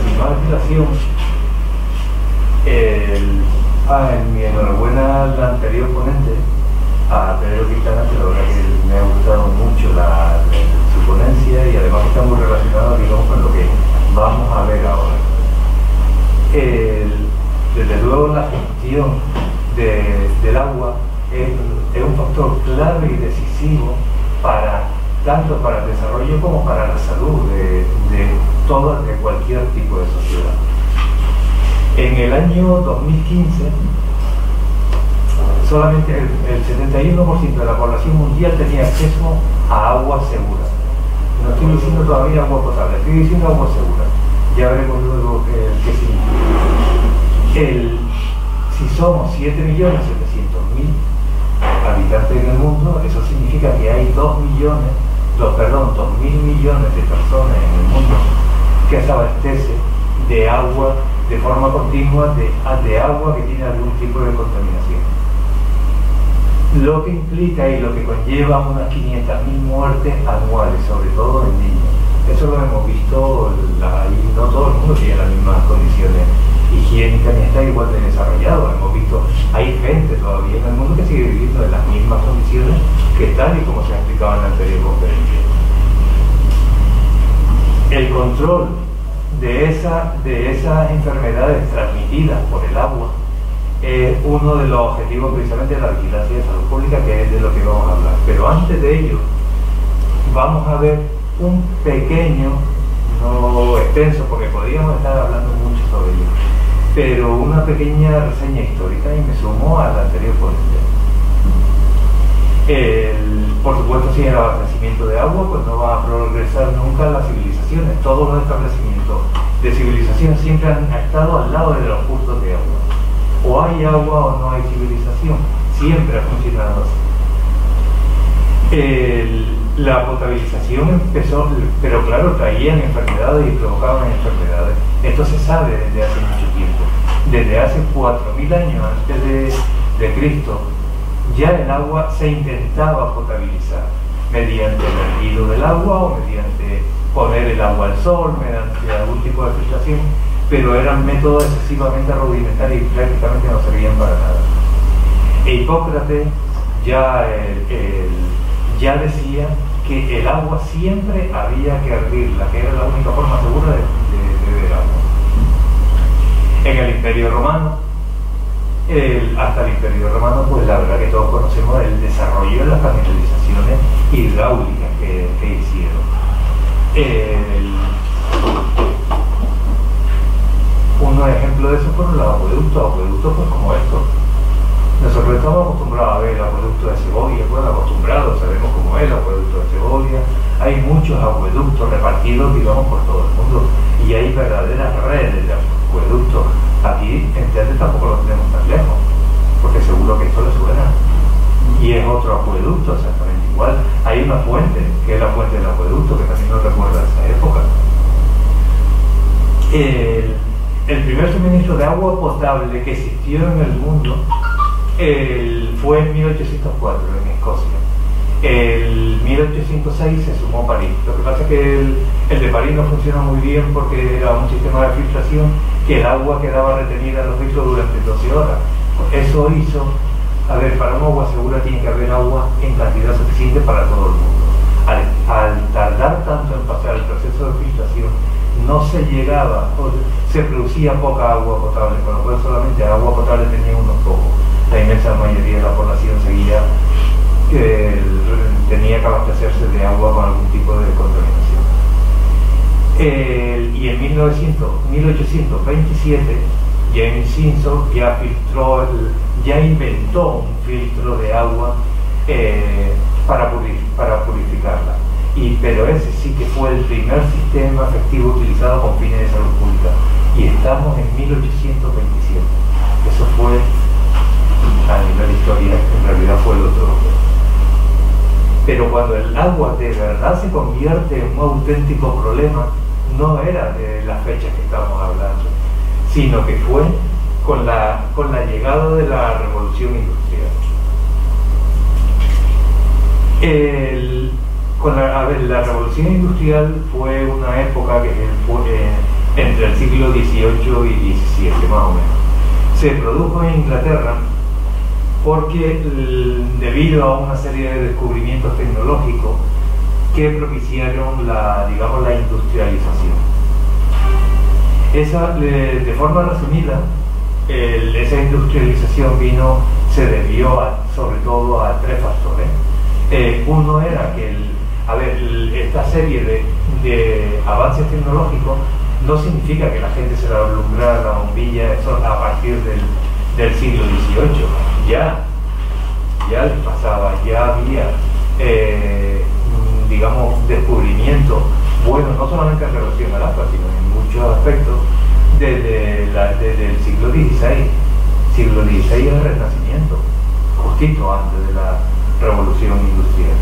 sin más dilación, mi enhorabuena al anterior ponente, a Pedro Quintana, que la verdad que me ha gustado mucho su ponencia y además está muy relacionado, digamos, con lo que vamos a ver ahora. Desde luego la gestión del agua es un factor clave y decisivo tanto para el desarrollo como para la salud de cualquier tipo de sociedad. En el año 2015, solamente el 71% de la población mundial tenía acceso a agua segura. No estoy diciendo todavía agua potable, estoy diciendo agua segura. Ya veremos luego qué significa. Si somos 7.700.000 habitantes en el mundo, eso significa que hay 2.000 millones de personas en el mundo que se abastecen de agua de forma continua, de agua que tiene algún tipo de contaminación. Lo que implica y lo que conlleva unas 500.000 muertes anuales, sobre todo en niños. Eso lo hemos visto, y no todo el mundo tiene las mismas condiciones higiénicas ni está igual de desarrollado. Hemos visto, hay gente todavía en el mundo que sigue viviendo en las mismas condiciones que tal y como se ha explicado en la anterior conferencia. El control de esas enfermedades transmitidas por el agua es uno de los objetivos precisamente de la vigilancia de salud pública, que es de lo que vamos a hablar. Pero antes de ello, vamos a ver un pequeño, no extenso, porque podríamos estar hablando mucho sobre ello, pero una pequeña reseña histórica, y me sumo al anterior ponente. Por supuesto, sin el abastecimiento de agua, pues no va a progresar nunca las civilizaciones. Todos los establecimientos de civilización siempre han estado al lado de los cursos de agua. O hay agua o no hay civilización. Siempre ha funcionado así. La potabilización empezó, pero claro, traían enfermedades y provocaban enfermedades. Esto se sabe desde hace mucho tiempo. Desde hace 4.000 años antes de Cristo, ya el agua se intentaba potabilizar mediante el hervido del agua o mediante poner el agua al sol, mediante algún tipo de filtración, pero eran métodos excesivamente rudimentarios y prácticamente no servían para nada. Hipócrates ya decía que el agua siempre había que hervirla, que era la única forma segura de beber agua. En el Imperio Romano, hasta el Imperio Romano, pues la verdad que todos conocemos el desarrollo de las canalizaciones hidráulicas que hicieron. Unos ejemplos de eso fueron los acueductos pues como estos. Nosotros estamos acostumbrados a ver el acueducto de Segovia, bueno, acostumbrados, sabemos cómo es el acueducto de Segovia. Hay muchos acueductos repartidos, digamos, por todo el mundo, y hay verdaderas redes de acueductos. Aquí en Telde tampoco lo tenemos tan lejos, porque seguro que esto le suena. Y es otro acueducto exactamente igual. Hay una fuente, que es la fuente del acueducto, que también nos recuerda a esa época. El primer suministro de agua potable que existió en el mundo fue en 1804 en Escocia. En 1806 se sumó París. Lo que pasa es que el de París no funciona muy bien porque era un sistema de filtración que el agua quedaba retenida en los filtros durante 12 horas. Eso hizo, para un agua segura tiene que haber agua en cantidad suficiente para todo el mundo. Al tardar tanto en pasar el proceso de filtración, no se llegaba, se producía poca agua potable, con lo cual solamente agua potable tenía unos pocos. La inmensa mayoría de la población tenía que abastecerse de agua con algún tipo de contaminación. Y en 1827 James Simpson ya inventó un filtro de agua para purificarla. Pero ese sí que fue el primer sistema efectivo utilizado con fines de salud pública. Y estamos en 1827. Eso fue, a nivel de historia, en realidad fue el otro. Pero cuando el agua de verdad se convierte en un auténtico problema, no era de las fechas que estamos hablando, sino que fue con la llegada de la revolución industrial. La revolución industrial fue una época entre el siglo XVIII y XVII más o menos. Se produjo en Inglaterra porque debido a una serie de descubrimientos tecnológicos que propiciaron digamos, la industrialización. De forma resumida, esa industrialización se debió sobre todo a tres factores. Uno era que esta serie de avances tecnológicos no significa que la gente se le alumbrara la bombilla a partir del siglo XVIII. Ya les pasaba, ya había digamos, descubrimientos buenos, no solamente en relación al agua, sino en muchos aspectos, desde el siglo XVI. Siglo XVI es el Renacimiento, justito antes de la Revolución Industrial.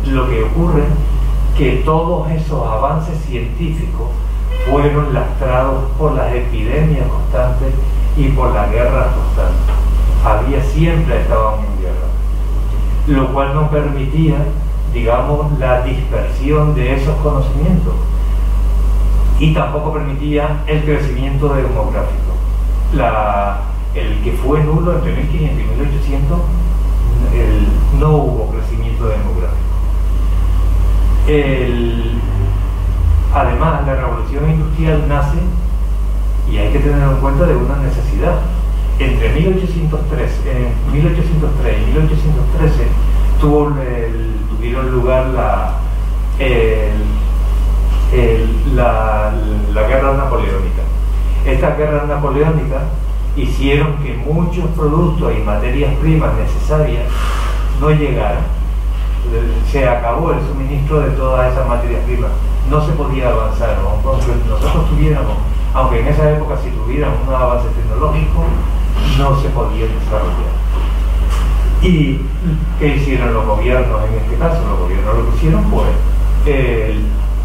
Lo que ocurre que todos esos avances científicos fueron lastrados por las epidemias constantes y por las guerras constantes. Siempre estaban en guerra, lo cual no permitía, digamos, la dispersión de esos conocimientos y tampoco permitía el crecimiento demográfico. El que fue nulo entre 1500 y 1800, no hubo crecimiento demográfico. Además, la revolución industrial nace, y hay que tenerlo en cuenta, de una necesidad. Entre 1803 y 1813 tuvieron lugar la guerra napoleónica. Estas guerras napoleónicas hicieron que muchos productos y materias primas necesarias no llegaran. Se acabó el suministro de todas esas materias primas. No se podía avanzar, aunque nosotros tuviéramos, aunque en esa época si tuviéramos un avance tecnológico, no se podía desarrollar. ¿Y qué hicieron los gobiernos en este caso? Los gobiernos lo que hicieron fue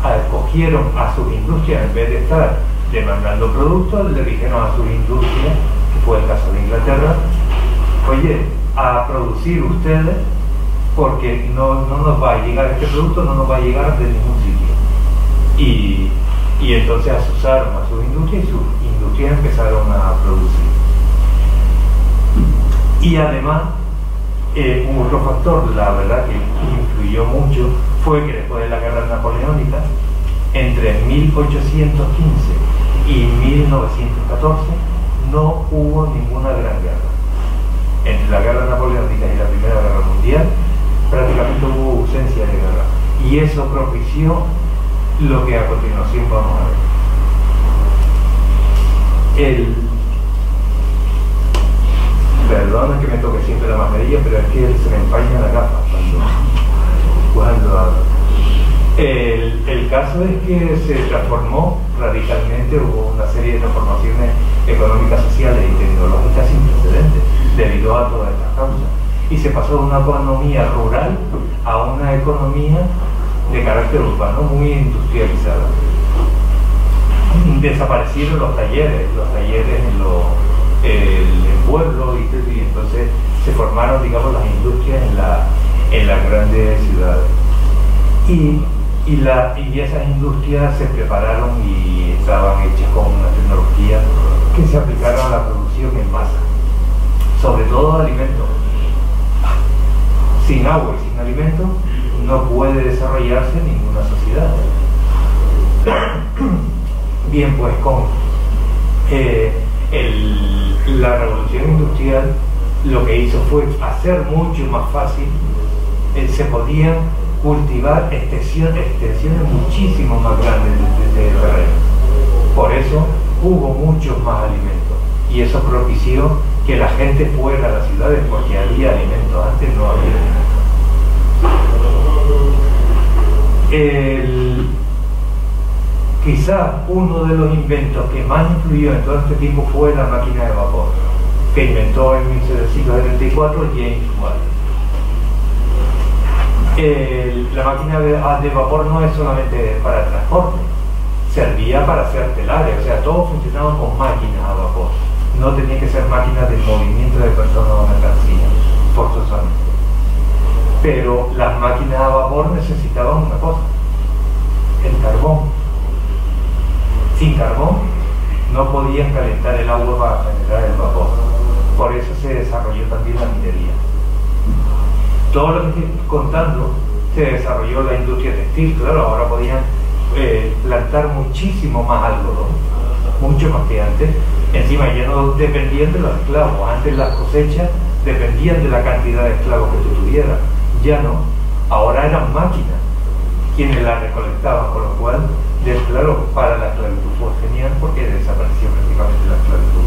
acogieron a sus industrias, en vez de estar demandando productos, le dijeron a sus industrias, que fue el caso de Inglaterra, oye, a producir ustedes, porque no nos va a llegar este producto, no nos va a llegar de ningún sitio. Y entonces asusaron a sus industrias y sus industrias empezaron a producir. Y además, un otro factor, la verdad que influyó mucho, fue que después de la guerra napoleónica, entre 1815 y 1914, no hubo ninguna gran guerra. Entre la guerra napoleónica y la Primera Guerra Mundial, prácticamente hubo ausencia de guerra. Y eso propició lo que a continuación vamos a ver. Perdona que me toque siempre la mascarilla, pero es que se me empaña la gafa cuando hablo. El caso es que se transformó radicalmente, hubo una serie de transformaciones económicas, sociales y tecnológicas sin precedentes debido a todas estas causas. Y se pasó de una economía rural a una economía de carácter urbano muy industrializada. Desaparecieron los talleres en pueblos y entonces se formaron, digamos, las industrias en las grandes ciudades. Y esas industrias se prepararon y estaban hechas con una tecnología que se aplicaron a la producción en masa, sobre todo alimentos. Sin agua y sin alimentos no puede desarrollarse ninguna sociedad. Bien, pues con la revolución industrial lo que hizo fue hacer mucho más fácil, se podían cultivar extensiones muchísimo más grandes de terreno. Por eso hubo muchos más alimentos y eso propició que la gente fuera a las ciudades, porque había alimentos, antes no había. Quizás uno de los inventos que más influyó en todo este tiempo fue la máquina de vapor, que inventó en 1774 James Watt. La máquina de vapor no es solamente para transporte, servía para hacer telares, o sea, todo funcionaba con máquinas a vapor. No tenía que ser máquinas de movimiento de personas o mercancías, forzosamente. Pero las máquinas a vapor necesitaban una cosa, el carbón. sin carbón no podían calentar el agua para generar el vapor. Por eso se desarrolló también la minería. Todo lo que estoy contando se desarrolló la industria textil, claro, ahora podían plantar muchísimo más algodón, mucho más que antes. Encima ya no dependían de los esclavos, antes las cosechas dependían de la cantidad de esclavos que tú tuvieras, ya no, ahora eran máquinas quienes la recolectaban, con lo cual, claro, para la esclavitud fue genial porque desapareció prácticamente la esclavitud.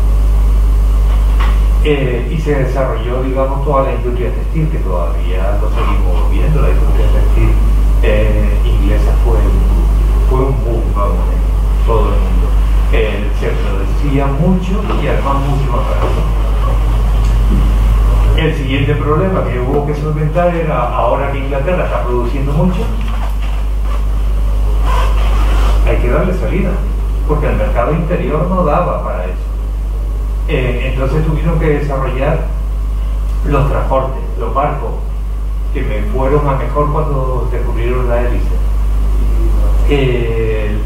Y se desarrolló, digamos, toda la industria textil, que todavía lo seguimos viendo. La industria textil inglesa fue un boom, vamos, en todo el mundo. Se producía mucho y además mucho más barato. El siguiente problema que hubo que solventar era, ahora que Inglaterra está produciendo mucho, hay que darle salida, porque el mercado interior no daba para eso. Entonces tuvieron que desarrollar los transportes, los barcos, que me fueron a mejor cuando descubrieron la hélice,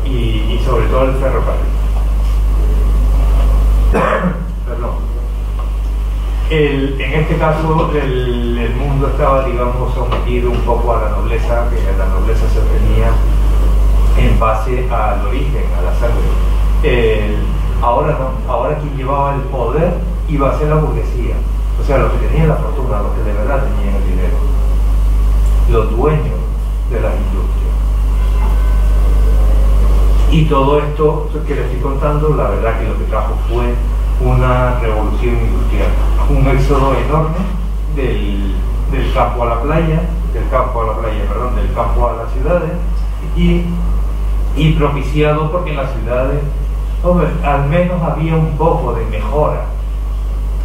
y sobre todo el ferrocarril. Perdón. En este caso el mundo estaba, digamos, sometido un poco a la nobleza, que la nobleza se tenía en base al origen, a la sangre. Ahora no, ahora quien llevaba el poder iba a ser la burguesía, o sea, los que tenían la fortuna, los que de verdad tenían el dinero, los dueños de las industrias. Y todo esto que les estoy contando, la verdad que lo que trajo fue una revolución industrial, un éxodo enorme del campo a la playa, del campo a las ciudades, y propiciado porque en las ciudades, hombre, al menos había un poco de mejora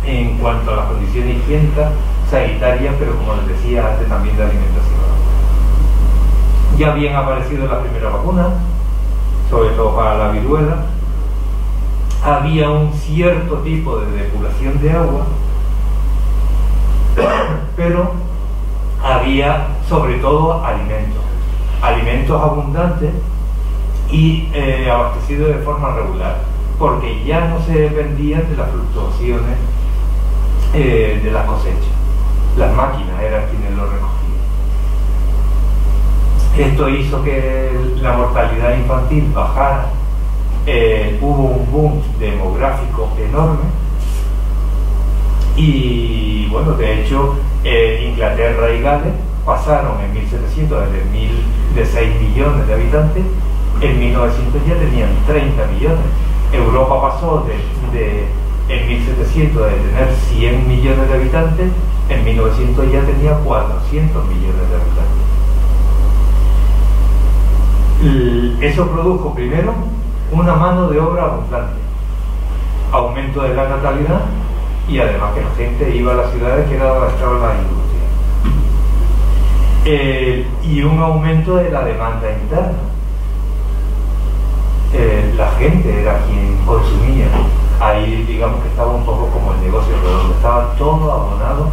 en cuanto a las condiciones higiénicas, sanitarias, pero como les decía antes, también de alimentación. Ya habían aparecido las primeras vacunas, sobre todo para la viruela. Había un cierto tipo de depuración de agua, pero había sobre todo alimentos abundantes y abastecidos de forma regular, porque ya no se dependían de las fluctuaciones de las cosechas. Las máquinas eran quienes lo recogían. Esto hizo que la mortalidad infantil bajara. Hubo un boom demográfico enorme y, bueno, de hecho, Inglaterra y Gales pasaron en 1700 de 6 millones de habitantes, en 1900 ya tenían 30 millones. Europa pasó en 1700 de tener 100 millones de habitantes, en 1900 ya tenía 400 millones de habitantes. Eso produjo primero una mano de obra abundante, aumento de la natalidad y además que la gente iba a las ciudades, que era donde estaba la industria, y un aumento de la demanda interna. La gente era quien consumía. Ahí, digamos que estaba un poco como el negocio redondo, estaba todo abonado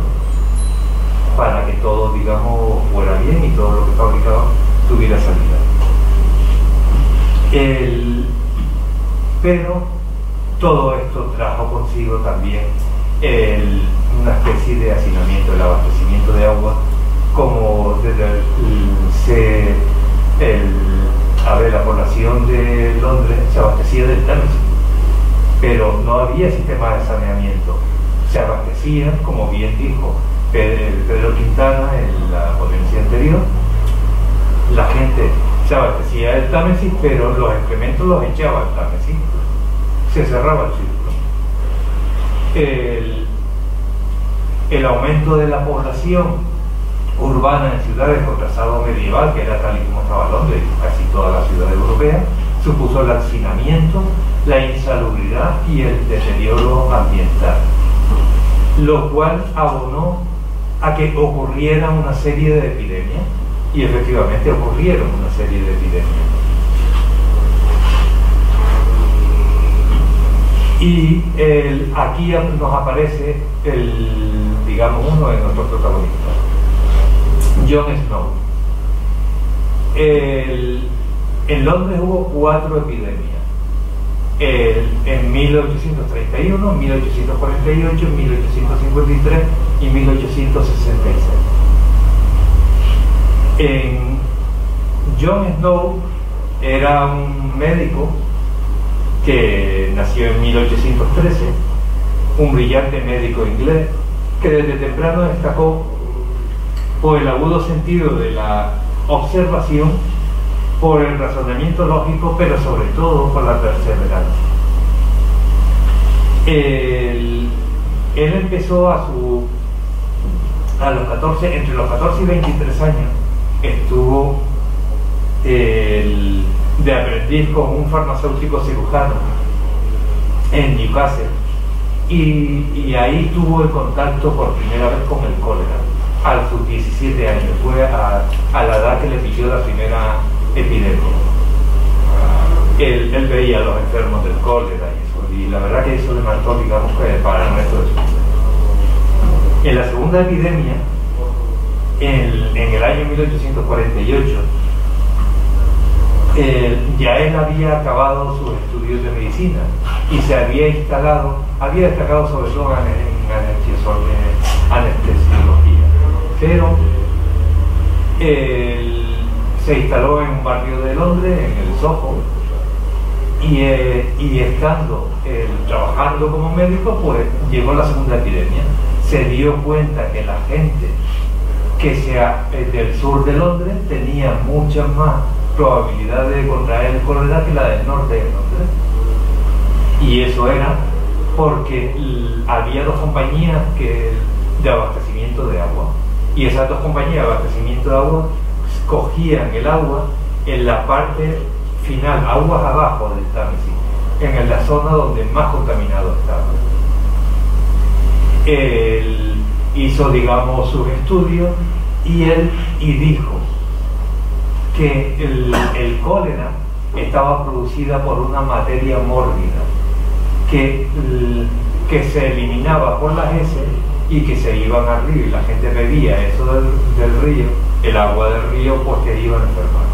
para que todo, digamos, fuera bien y todo lo que fabricaba tuviera salida. Pero todo esto trajo consigo también una especie de hacinamiento, el abastecimiento de agua, como la población de Londres se abastecía del Támesis, pero no había sistema de saneamiento. Se abastecía, como bien dijo Pedro Quintana en la ponencia anterior, la gente se abastecía del Támesis, pero los excrementos los echaba al Támesis, se cerraba el círculo. El aumento de la población urbana en ciudades con trazado medieval, que era tal y como estaba Londres, casi todas las ciudades europeas, supuso el hacinamiento, la insalubridad y el deterioro ambiental, lo cual abonó a que ocurriera una serie de epidemias, y efectivamente ocurrieron una serie de epidemias. Y aquí nos aparece digamos, uno de nuestros protagonistas, Jon Snow. En Londres hubo 4 epidemias. en 1831, 1848, 1853 y 1866. John Snow era un médico que nació en 1813, un brillante médico inglés que desde temprano destacó por el agudo sentido de la observación, por el razonamiento lógico, pero sobre todo por la perseverancia. Él empezó entre los 14 y 23 años, estuvo de aprendiz con un farmacéutico cirujano en Newcastle, y ahí tuvo el contacto por primera vez con el cólera a sus 17 años. Fue a la edad que le pilló la primera epidemia. Él veía a los enfermos del cólera y la verdad que eso le marcó, digamos, para el resto de su vida. En la segunda epidemia, en el año 1848, ya él había acabado sus estudios de medicina y se había destacado sobre todo en anestesiología, pero se instaló en un barrio de Londres, en el Soho, y estando trabajando como médico, pues llegó la segunda epidemia. Se dio cuenta que la gente del sur de Londres tenía muchas más probabilidades de contraer el cólera que la del norte de Londres, y eso era porque había dos compañías de abastecimiento de agua, y esas dos compañías de abastecimiento de agua cogían el agua en la parte final, aguas abajo del Támesis, en la zona donde más contaminado estaba. Él hizo, digamos, sus estudios y dijo que el cólera estaba producida por una materia mórbida que se eliminaba por las heces y que se iban al río, y la gente bebía eso del río, el agua del río, porque iban a enfermar.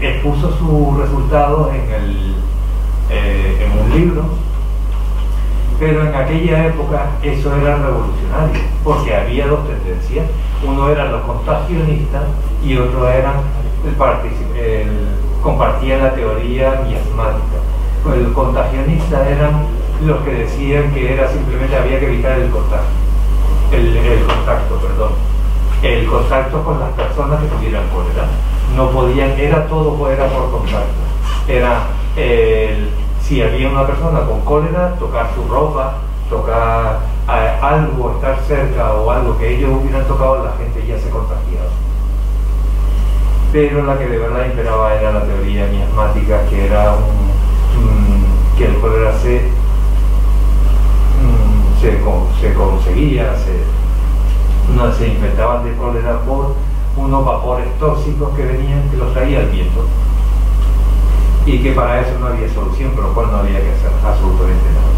Expuso sus resultados en un libro, pero en aquella época eso era revolucionario, porque había dos tendencias: uno eran los contagionistas y otro eran compartían la teoría miasmática. Pues los contagionistas eran los que decían que simplemente había que evitar el contacto con las personas que tuvieran cólera. No podían, todo era por contacto. Si había una persona con cólera, tocar su ropa, tocar algo, estar cerca o algo que ellos hubieran tocado, la gente ya se contagiaba. Pero la que de verdad imperaba era la teoría miasmática, que era que el cólera se conseguía, se infectaban de cólera por unos vapores tóxicos que los traía el viento, y que para eso no había solución, por lo cual no había que hacer absolutamente nada.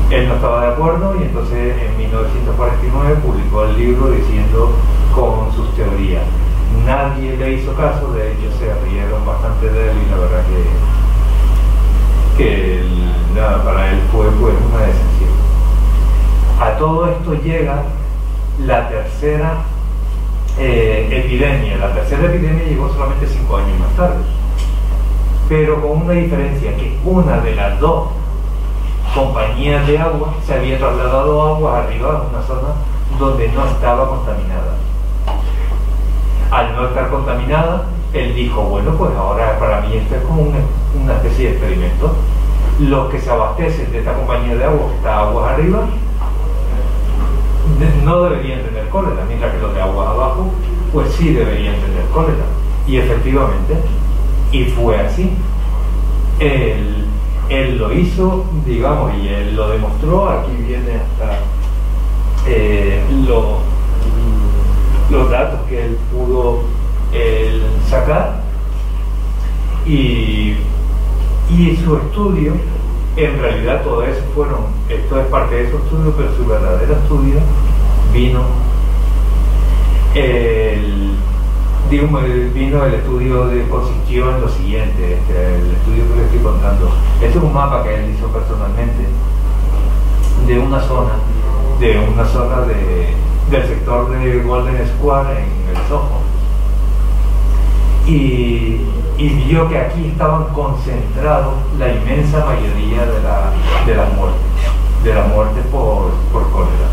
Él no estaba de acuerdo, y entonces en 1949 publicó el libro diciendo con sus teorías. Nadie le hizo caso, de hecho se rieron bastante de él, y la verdad que nada, para él fue pues una decepción. A todo esto llega la tercera epidemia. La tercera epidemia llegó solamente 5 años más tarde, pero con una diferencia: que una de las dos compañías de agua se había trasladado aguas arriba a una zona donde no estaba contaminada. Al no estar contaminada, él dijo: bueno, pues ahora para mí esto es como una especie de experimento. Los que se abastecen de esta compañía de agua, que está aguas arriba, no deberían tener cólera, mientras que los de aguas abajo pues sí deberían tener cólera. Y efectivamente, y fue así. Él lo hizo, digamos, y él lo demostró. Aquí viene hasta los datos que él pudo sacar, y su estudio, en realidad todo eso esto es parte de su estudio, pero su verdadero estudio vino vino el estudio, consistió en lo siguiente, el estudio que le estoy contando. Este es un mapa que él hizo personalmente de una zona del sector de Golden Square en el Soho, y vio que aquí estaban concentrados la inmensa mayoría de las muertes por cólera.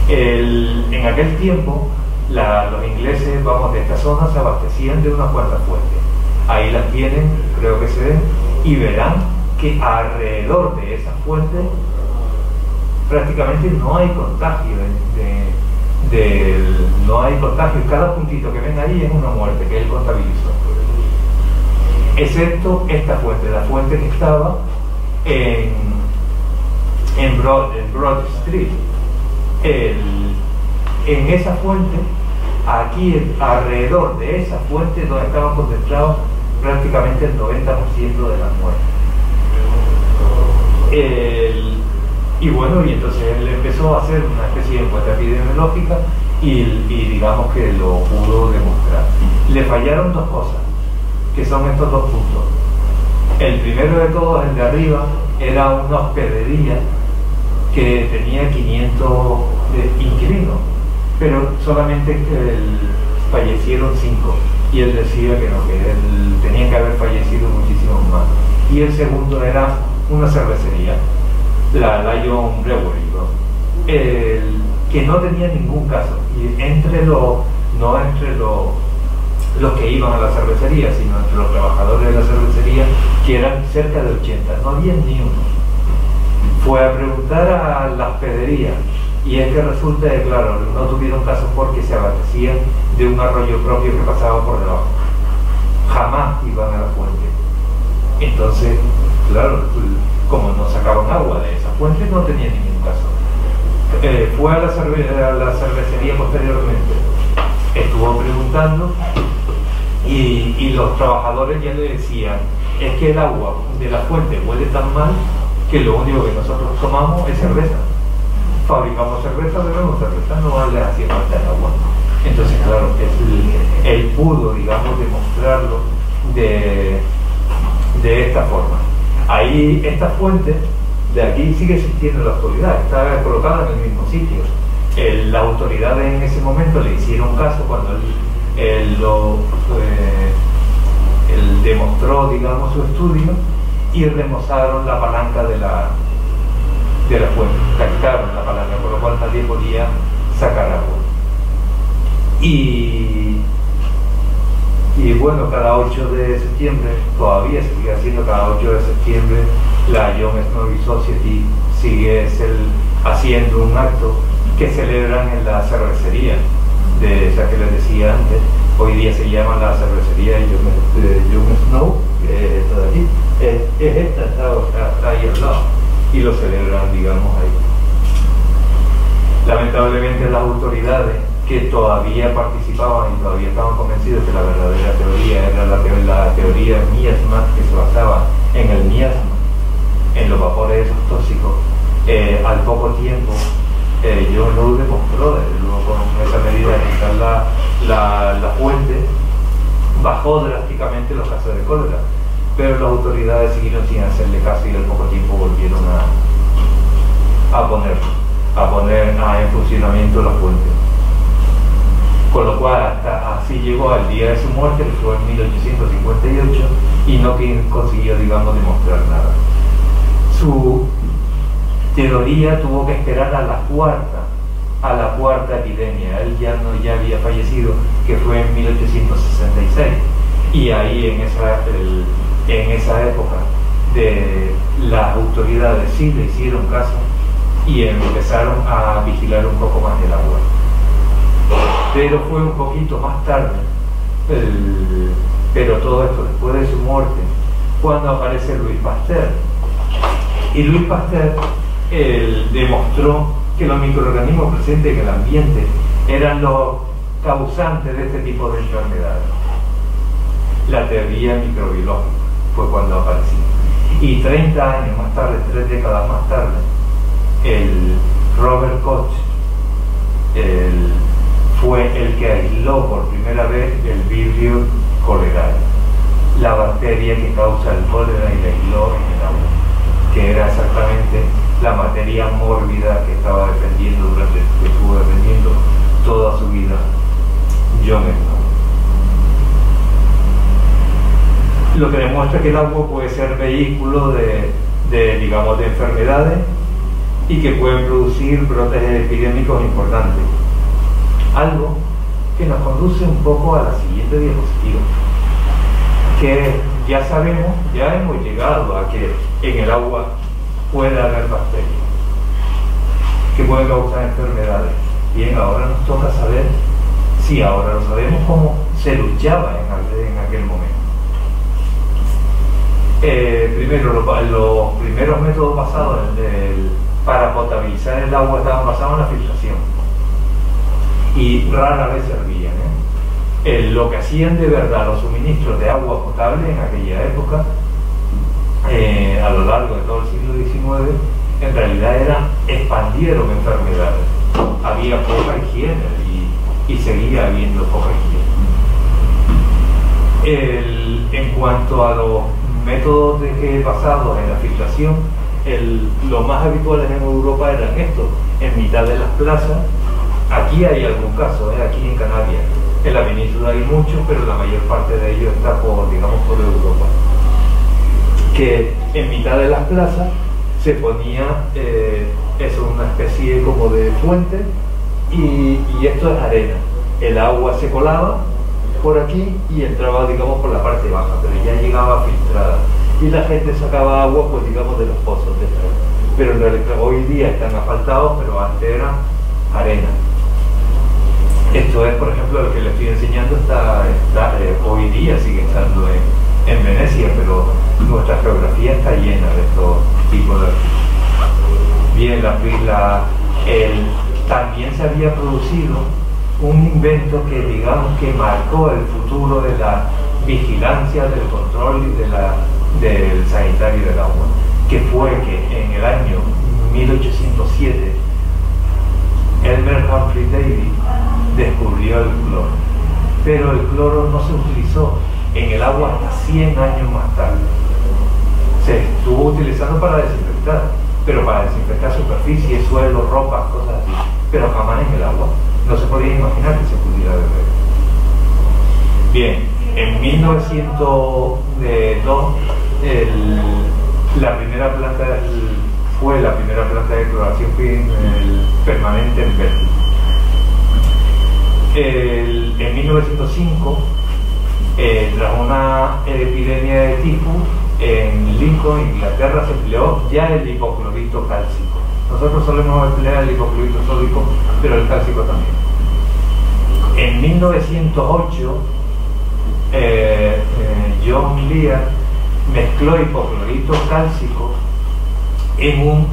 En aquel tiempo los ingleses, de esta zona se abastecían de unas cuantas fuentes. Ahí las tienen, creo que se ven, y verán que alrededor de esas fuentes prácticamente no hay contagio, no hay contagio. Cada puntito que ven ahí es una muerte que él contabilizó, excepto esta fuente, la fuente que estaba en Broad Street. En esa fuente, aquí alrededor de esa fuente, donde estaban concentrados prácticamente el 90% de las muertes. Y bueno, y entonces él empezó a hacer una especie de encuesta epidemiológica y digamos que lo pudo demostrar. Le fallaron dos cosas, que son estos dos puntos. El primero de todos, el de arriba, era una hospedería que tenía 500 inquilinos, pero solamente fallecieron 5, y él decía que no, que él tenía que haber fallecido muchísimos más. Y el segundo era una cervecería, la Lion Brewery, ¿no? Que no tenía ningún caso, y no entre los que iban a la cervecería, sino entre los trabajadores de la cervecería, que eran cerca de 80, no había ni uno. Fue a preguntar a la hospedería, y es que resulta que, claro, no tuvieron casos porque se abastecían de un arroyo propio que pasaba por debajo. Jamás iban a la fuente. Entonces, claro, como no sacaban agua de esa fuente, no tenían ningún caso. Fue a la cervecería posteriormente, estuvo preguntando, y los trabajadores ya le decían, es que el agua de la fuente huele tan mal que lo único que nosotros tomamos es cerveza. Fabricamos cerveza, bebemos cerveza, no le hacía falta el agua. Entonces, claro, él pudo, digamos, demostrarlo de esta forma. Ahí, esta fuente de aquí sigue existiendo en la actualidad, está colocada en el mismo sitio. Las autoridades en ese momento le hicieron caso cuando él demostró, digamos, su estudio, y remozaron la palanca de la fuente, captaron la palanca, por lo cual nadie podía sacar agua. Y bueno, cada 8 de septiembre, todavía se sigue haciendo cada 8 de septiembre, la John Snow Society sigue haciendo un acto que celebran en la cervecería de esa que les decía antes. Hoy día se llama la cervecería John Snow, que es esta de aquí, está ahí al lado, y lo celebran, digamos, ahí. Lamentablemente las autoridades que todavía participaban y todavía estaban convencidos que la verdadera teoría era la teoría miasma, que se basaba en el miasma, en los vapores esos tóxicos, al poco tiempo John Snow demostró, luego con esa medida de quitar la fuente, bajó drásticamente los casos de cólera, pero las autoridades siguieron sin hacerle caso, y al poco tiempo volvieron a poner en funcionamiento la fuente. Con lo cual hasta así llegó al día de su muerte, que fue en 1858, y no consiguió, digamos, demostrar nada. Su teoría tuvo que esperar a la cuarta epidemia. Él ya había fallecido, que fue en 1866, y ahí en esa época las autoridades sí le hicieron caso y empezaron a vigilar un poco más el agua. Pero fue un poquito más tarde, pero todo esto después de su muerte, cuando aparece Louis Pasteur. Y Louis Pasteur demostró que los microorganismos presentes en el ambiente eran los causantes de este tipo de enfermedades. La teoría microbiológica fue cuando apareció. Y 30 años más tarde, 3 décadas más tarde, el Robert Koch fue el que aisló por primera vez el Vibrio cholerae, la bacteria que causa el cólera, y la aisló en el agua, que era exactamente la materia mórbida que estaba defendiendo que estuvo defendiendo toda su vida John Snow. Lo que demuestra que el agua puede ser vehículo digamos, de enfermedades, y que pueden producir brotes epidémicos importantes. Algo que nos conduce un poco a la siguiente diapositiva, que ya sabemos, ya hemos llegado a que en el agua puede haber bacterias que pueden causar enfermedades. Bien, ahora nos toca saber, si ahora lo sabemos, cómo se luchaba en aquel momento. Primero, los primeros métodos basados para potabilizar el agua estaban basados en la filtración, y rara vez servían. Lo que hacían de verdad los suministros de agua potable en aquella época, a lo largo de todo el siglo XIX, en realidad expandieron enfermedades. Había poca higiene y seguía habiendo poca higiene. En cuanto a los métodos basados en la filtración, los más habituales en Europa eran estos, en mitad de las plazas. Aquí hay algún caso, aquí en Canarias. En la península hay muchos, pero la mayor parte de ellos está por Europa. Que en mitad de las plazas se ponía una especie como de fuente, y esto es arena. El agua se colaba por aquí y entraba, digamos, por la parte baja, pero ya llegaba filtrada, y la gente sacaba agua, pues, digamos, de los pozos de esta. Pero en realidad hoy día están asfaltados, pero antes era arena. Esto es, por ejemplo, lo que les estoy enseñando, hoy día sigue estando en Venecia, pero nuestra geografía está llena de estos tipos de artículos. Bien, también se había producido un invento que, digamos, que marcó el futuro de la vigilancia, del control y del sanitario del agua, que fue que en el año 1807 Elmer Humphrey Davy descubrió el cloro, pero el cloro no se utilizó en el agua hasta 100 años más tarde. Se estuvo utilizando para desinfectar, pero para desinfectar superficies, suelos, ropas, cosas así, pero jamás en el agua. No se podía imaginar que se pudiera beber. Bien, en 1902 la primera planta de cloración permanente en Bélgica. En 1905, tras una epidemia de tifus en Lincoln, Inglaterra, se empleó ya el hipoclorito cálcico. Nosotros solemos emplear el hipoclorito sódico, pero el cálcico también. En 1908, John Lear mezcló hipoclorito cálcico en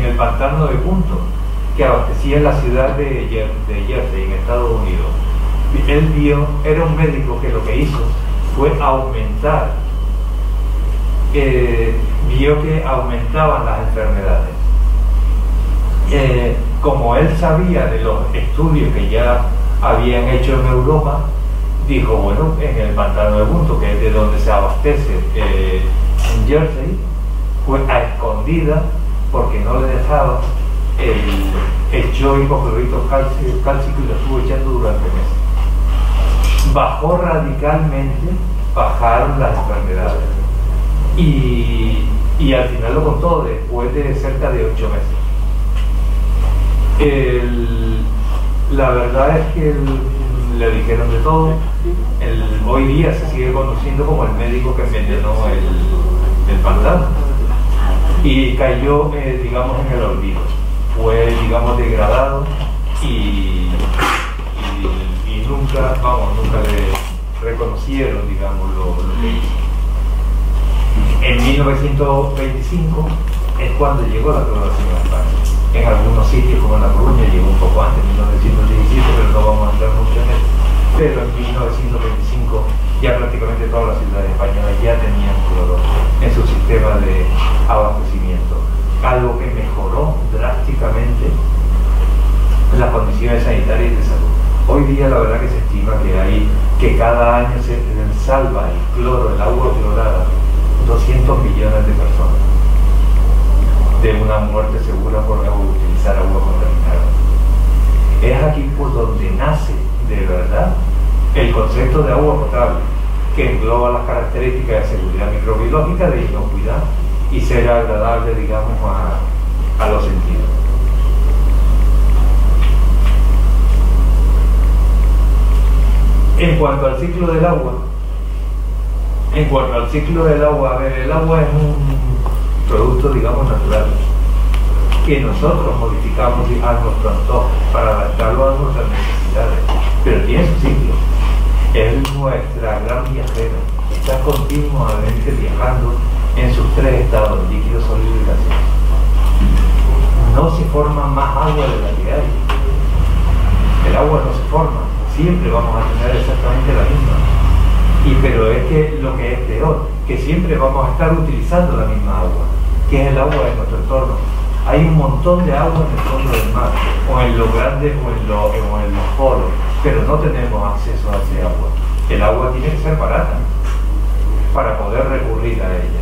el pantano de Punto, que abastecía la ciudad de Jersey, en Estados Unidos. Él era un médico que lo que hizo fue aumentar, vio que aumentaban las enfermedades. Como él sabía de los estudios que ya habían hecho en Europa, dijo, bueno, en el pantano de Punto, que es de donde se abastece en Jersey, fue a escondida, porque no le dejaba, echó hipoclorito cálcico y lo estuvo echando durante meses. Bajó radicalmente, bajaron las enfermedades, y al final lo contó después de cerca de 8 meses. La verdad es que le dijeron de todo. Hoy día se sigue conociendo como el médico que envenenó el pantano, y cayó, digamos, en el olvido. Fue, digamos, degradado, y nunca le reconocieron, digamos, lo que hizo. En 1925 es cuando llegó la cloración a España. En algunos sitios, como en La Coruña, llegó un poco antes, en 1917, pero no vamos a entrar mucho en eso. Pero en 1925 ya prácticamente todas las ciudades españolas ya tenían cloro en su sistema de abastecimiento, algo que mejoró drásticamente las condiciones sanitarias y de salud. Hoy día la verdad que se estima que cada año se salva el cloro, el agua clorada, 200 millones de personas de una muerte segura por utilizar agua contaminada. Es aquí por donde nace de verdad el concepto de agua potable, que engloba las características de seguridad microbiológica, de inocuidad y ser agradable, digamos, a los sentidos. En cuanto al ciclo del agua, a ver, el agua es un producto, digamos, natural, que nosotros modificamos a nuestro antojo para adaptarlo a nuestras necesidades, pero tiene su ciclo. Es nuestra gran viajera, está continuamente viajando en sus tres estados, líquido, sólido y gaseoso. No se forma más agua de la que hay. El agua no se forma, siempre vamos a tener exactamente la misma. Pero es que lo que es peor, que siempre vamos a estar utilizando la misma agua, que es el agua de nuestro entorno. Hay un montón de agua en el fondo del mar, o en los grandes, o en los polos, pero no tenemos acceso a ese agua. El agua tiene que ser barata para poder recurrir a ella.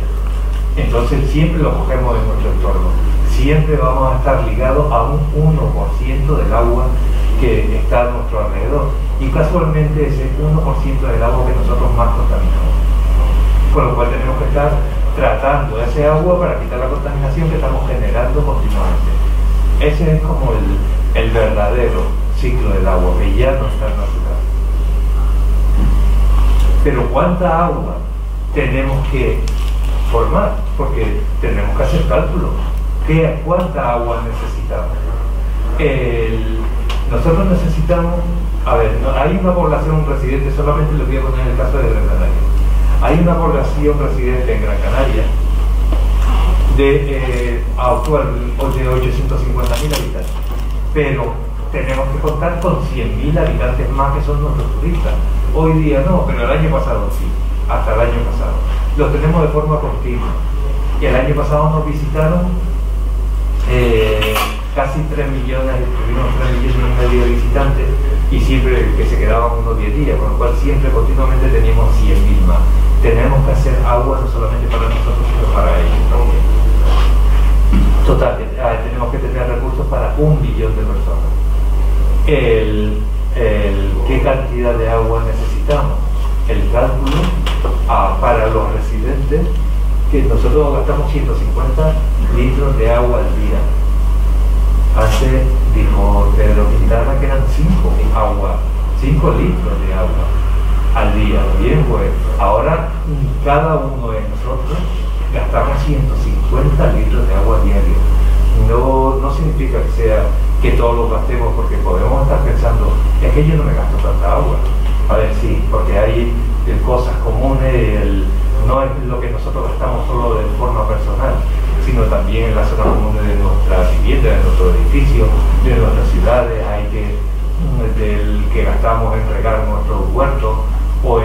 Entonces siempre lo cogemos de nuestro entorno. Siempre vamos a estar ligados a un 1% del agua que está a nuestro alrededor. Y casualmente ese 1% del agua que nosotros más contaminamos. Con lo cual tenemos que estar tratando ese agua para quitar la contaminación que estamos generando continuamente. Ese es como el verdadero ciclo del agua, que ya no está natural. Pero ¿cuánta agua tenemos que formar? Porque tenemos que hacer cálculos. ¿Cuánta agua necesitamos? Nosotros necesitamos, a ver, hay una población residente, solamente lo voy a poner en el caso de Gran Canaria. Hay una población residente en Gran Canaria de 850.000 habitantes, pero tenemos que contar con 100.000 habitantes más que son nuestros turistas. Hoy día no, pero el año pasado sí, hasta el año pasado. Los tenemos de forma continua. Y el año pasado nos visitaron casi 3 millones, tuvimos 3,5 millones de visitantes, y siempre que se quedaban unos 10 días, con lo cual siempre continuamente teníamos 100.000 más. Tenemos que hacer agua no solamente para nosotros, sino para ellos también. Total, tenemos que tener recursos para 1 millón de personas. ¿Qué cantidad de agua necesitamos? El cálculo para los residentes, que nosotros gastamos 150 litros de agua al día. Antes dijo Pedro Quintana que eran 5 litros de agua al día. Bien, pues ahora cada uno de nosotros gastamos 150 litros de agua diario. No significa que todos los gastemos, porque podemos estar pensando, es que yo no me gasto tanta agua. A ver, sí, porque hay cosas comunes, no es lo que nosotros gastamos solo de forma personal, sino también en la zona común de nuestra vivienda, de nuestro edificio, de nuestras ciudades. Hay del que gastamos en regar nuestros huertos, o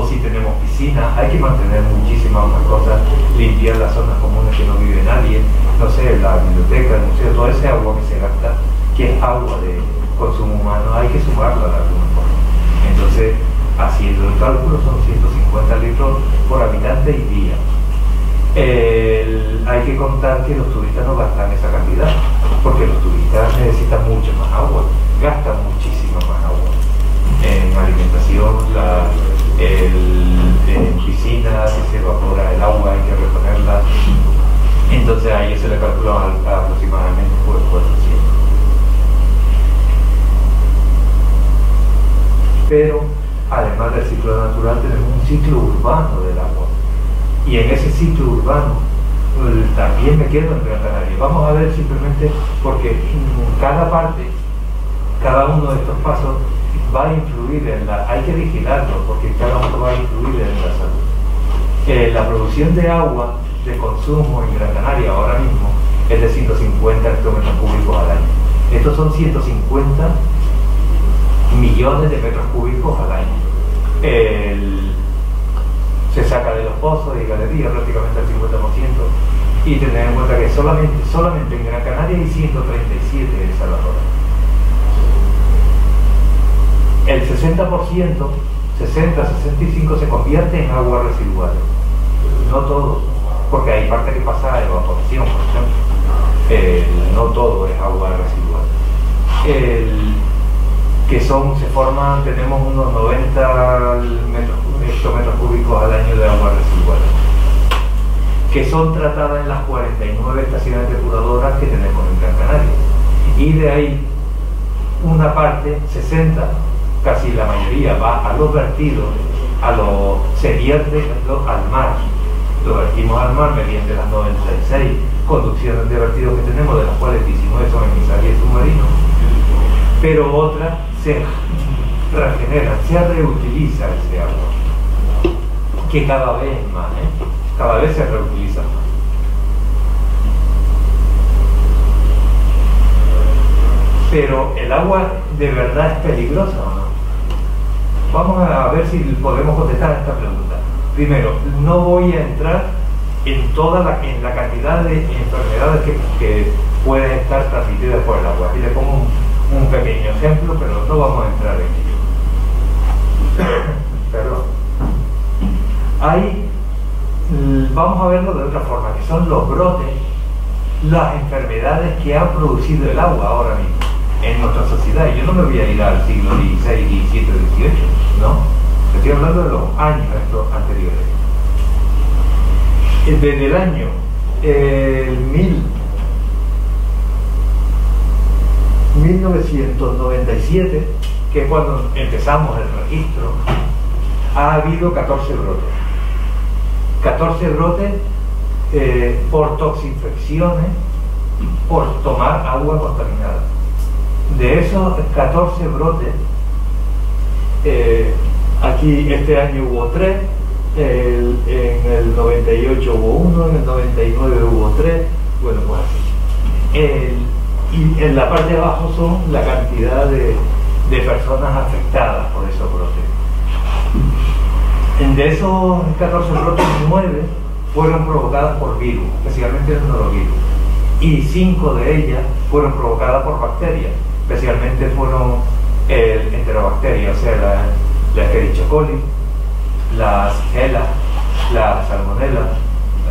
si tenemos piscina. Hay que mantener muchísimas más cosas, limpiar las zonas comunes que no vive nadie, no sé, la biblioteca, el museo, todo ese agua que se gasta, que es agua de consumo humano, hay que sumarla de alguna forma. Entonces, haciendo el cálculo, son 150 litros por habitante y día. Hay que contar que los turistas no gastan esa cantidad, porque los turistas necesitan mucho más agua, gastan muchísima más agua en alimentación, en piscinas, que se evapora el agua, hay que reponerla. Entonces a ellos se le calcula aproximadamente por 400. Pero además del ciclo natural, tenemos un ciclo urbano del agua. Y en ese ciclo urbano también me quedo en Gran Canaria. Vamos a ver simplemente, porque cada parte, cada uno de estos pasos va a influir hay que vigilarlo, porque cada uno va a influir en la salud. La producción de agua de consumo en Gran Canaria ahora mismo es de 150 hectómetros cúbicos al año. Estos son 150 millones de metros cúbicos al año. Se saca de los pozos y galerías prácticamente el 50%, y tener en cuenta que solamente en Gran Canaria hay 137 desaladoras. el 60%, 60-65% se convierte en aguas residuales. No todo, porque hay parte que pasa a evaporación, por ejemplo. No todo es agua residual. Se forman, tenemos unos 90 hectómetros cúbicos al año de agua residual, que son tratadas en las 49 estaciones depuradoras que tenemos en Gran Canaria. Y de ahí, una parte, 60, casi la mayoría, va a los vertidos, se vierte al mar. Lo vertimos al mar mediante las 96 conducciones de vertido que tenemos, de las cuales 19 son emisarias submarinos, pero otras se regeneran, se reutiliza ese agua, que cada vez más, cada vez se reutiliza más. Pero el agua de verdad es peligrosa o no. Vamos a ver si podemos contestar a esta pregunta. Primero, no voy a entrar en la cantidad de enfermedades que pueden estar transmitidas por el agua. Aquí le pongo un pequeño ejemplo, pero no vamos a entrar en ello. Perdón. Ahí vamos a verlo de otra forma, que son los brotes, las enfermedades que ha producido el agua ahora mismo en nuestra sociedad. Y yo no me voy a ir al siglo XVI, XVII, XVIII, ¿no? Estoy hablando de los años estos anteriores. Desde el año 1997, que es cuando empezamos el registro, ha habido 14 brotes. 14 brotes por toxinfecciones, por tomar agua contaminada. De esos 14 brotes, aquí este año hubo 3, en el 98 hubo 1, en el 99 hubo 3, bueno, pues así. Y en la parte de abajo son la cantidad de personas afectadas por esos brotes. De esos 14 brotes, 9 fueron provocadas por virus, especialmente el norovirus, y 5 de ellas fueron provocadas por bacterias, especialmente fueron el enterobacteria, o sea, la Escherichia coli, la Shigella, la Salmonella.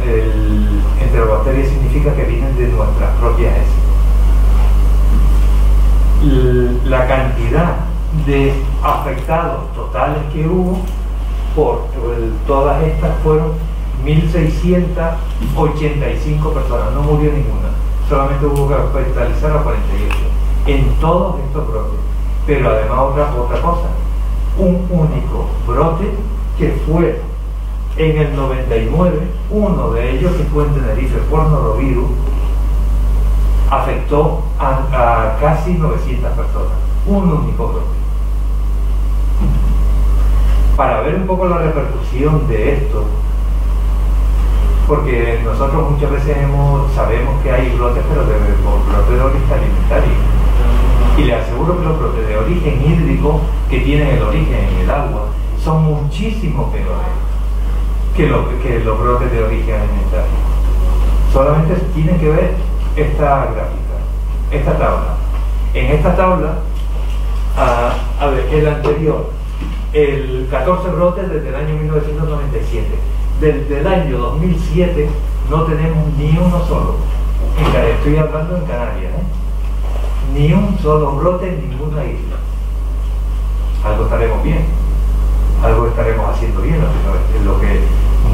El enterobacteria significa que vienen de nuestras propias heces. La cantidad de afectados totales que hubo por todas estas fueron 1.685 personas, no murió ninguna, solamente hubo que hospitalizar a 48 en todos estos brotes. Pero además otra cosa, un único brote que fue en el 99, uno de ellos que fue en Tenerife por norovirus, afectó a casi 900 personas, un único brote. Para ver un poco la repercusión de esto, porque nosotros muchas veces sabemos que hay brotes, pero brotes de origen alimentario. Y les aseguro que los brotes de origen hídrico, que tienen el origen en el agua, son muchísimo peores que los brotes de origen alimentario. Solamente tienen que ver esta gráfica, esta tabla. En esta tabla, a ver, el anterior, el 14 brotes desde el año 1997. Desde el año 2007 no tenemos ni uno solo. Estoy hablando en Canarias, ni un solo brote en ninguna isla. Algo estaremos bien, algo estaremos haciendo bien, en lo que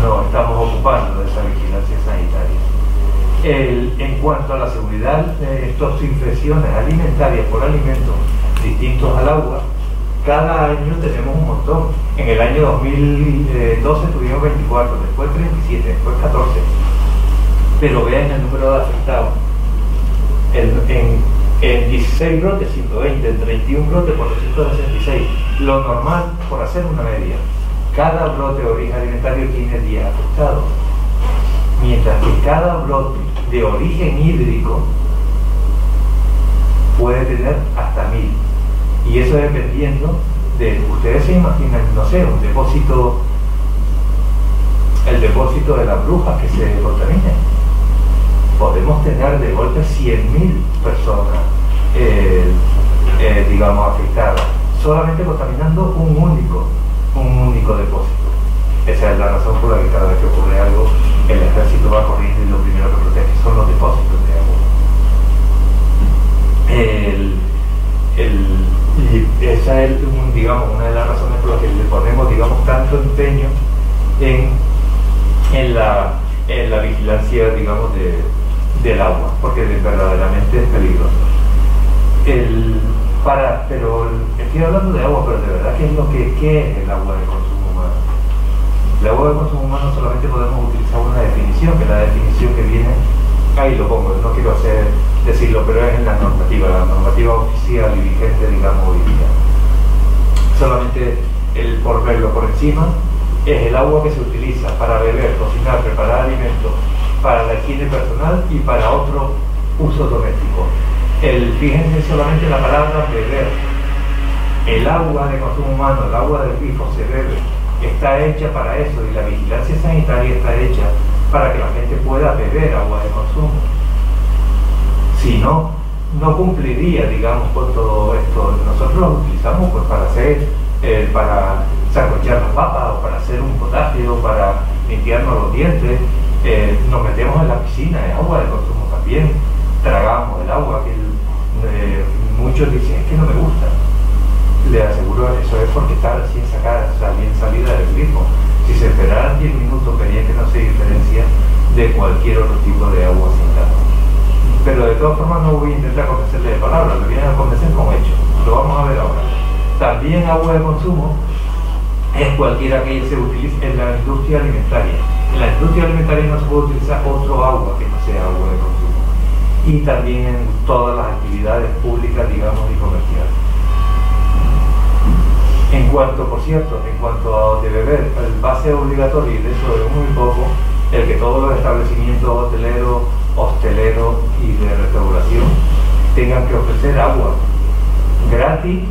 nos estamos ocupando de esa vigilancia sanitaria. En cuanto a la seguridad de estas infecciones alimentarias por alimentos distintos al agua, cada año tenemos un montón. En el año 2012 tuvimos 24, después 37, después 14. Pero vean el número de afectados. En 16 brotes, 120, en 31 brotes, 466. Lo normal, por hacer una media, cada brote de origen alimentario tiene 10 afectados. Mientras que cada brote de origen hídrico puede tener hasta 1000. Y eso dependiendo de, ustedes se imaginan, no sé, el depósito de las brujas que se contaminen. Podemos tener de golpe 100.000 personas, digamos, afectadas, solamente contaminando un único depósito. Esa es la razón por la que cada vez que ocurre algo, el ejército va corriendo y lo primero que protege son los depósitos de agua. Y esa es, digamos, una de las razones por las que le ponemos, digamos, tanto empeño en la vigilancia, digamos, del agua, porque verdaderamente es peligroso. Pero estoy hablando de agua, pero de verdad, ¿qué es el agua de consumo humano? El agua de consumo humano solamente podemos utilizar una definición, que es la definición que viene, ahí lo pongo, no quiero decirlo, pero es en la normativa oficial y vigente, digamos, hoy día. Solamente por verlo por encima, es el agua que se utiliza para beber, cocinar, preparar alimentos, para la higiene personal y para otro uso doméstico. Fíjense solamente la palabra beber. El agua de consumo humano, el agua del grifo se bebe, está hecha para eso, y la vigilancia sanitaria está hecha para que la gente pueda beber agua de consumo. Si no, no cumpliría, digamos, con todo esto. Nosotros lo utilizamos pues para sancochar las papas, o para hacer un potaje, o para limpiarnos los dientes. Nos metemos en la piscina, es agua de consumo también. Tragamos el agua, que muchos dicen, es que no me gusta. Le aseguro, eso es porque está recién sacada, bien salida del grifo. Si se esperaran 10 minutos, verían que no se diferencia de cualquier otro tipo de agua sin gas. Pero de todas formas no voy a intentar convencerle de palabras, lo voy a convencer con hechos. Lo vamos a ver ahora. También agua de consumo es cualquiera que se utilice en la industria alimentaria. En la industria alimentaria no se puede utilizar otro agua que no sea agua de consumo. Y también en todas las actividades públicas, digamos, y comerciales. En cuanto, por cierto, en cuanto a de beber, el base obligatorio, y de eso es muy poco, el que todos los establecimientos hosteleros y de restauración tengan que ofrecer agua gratis,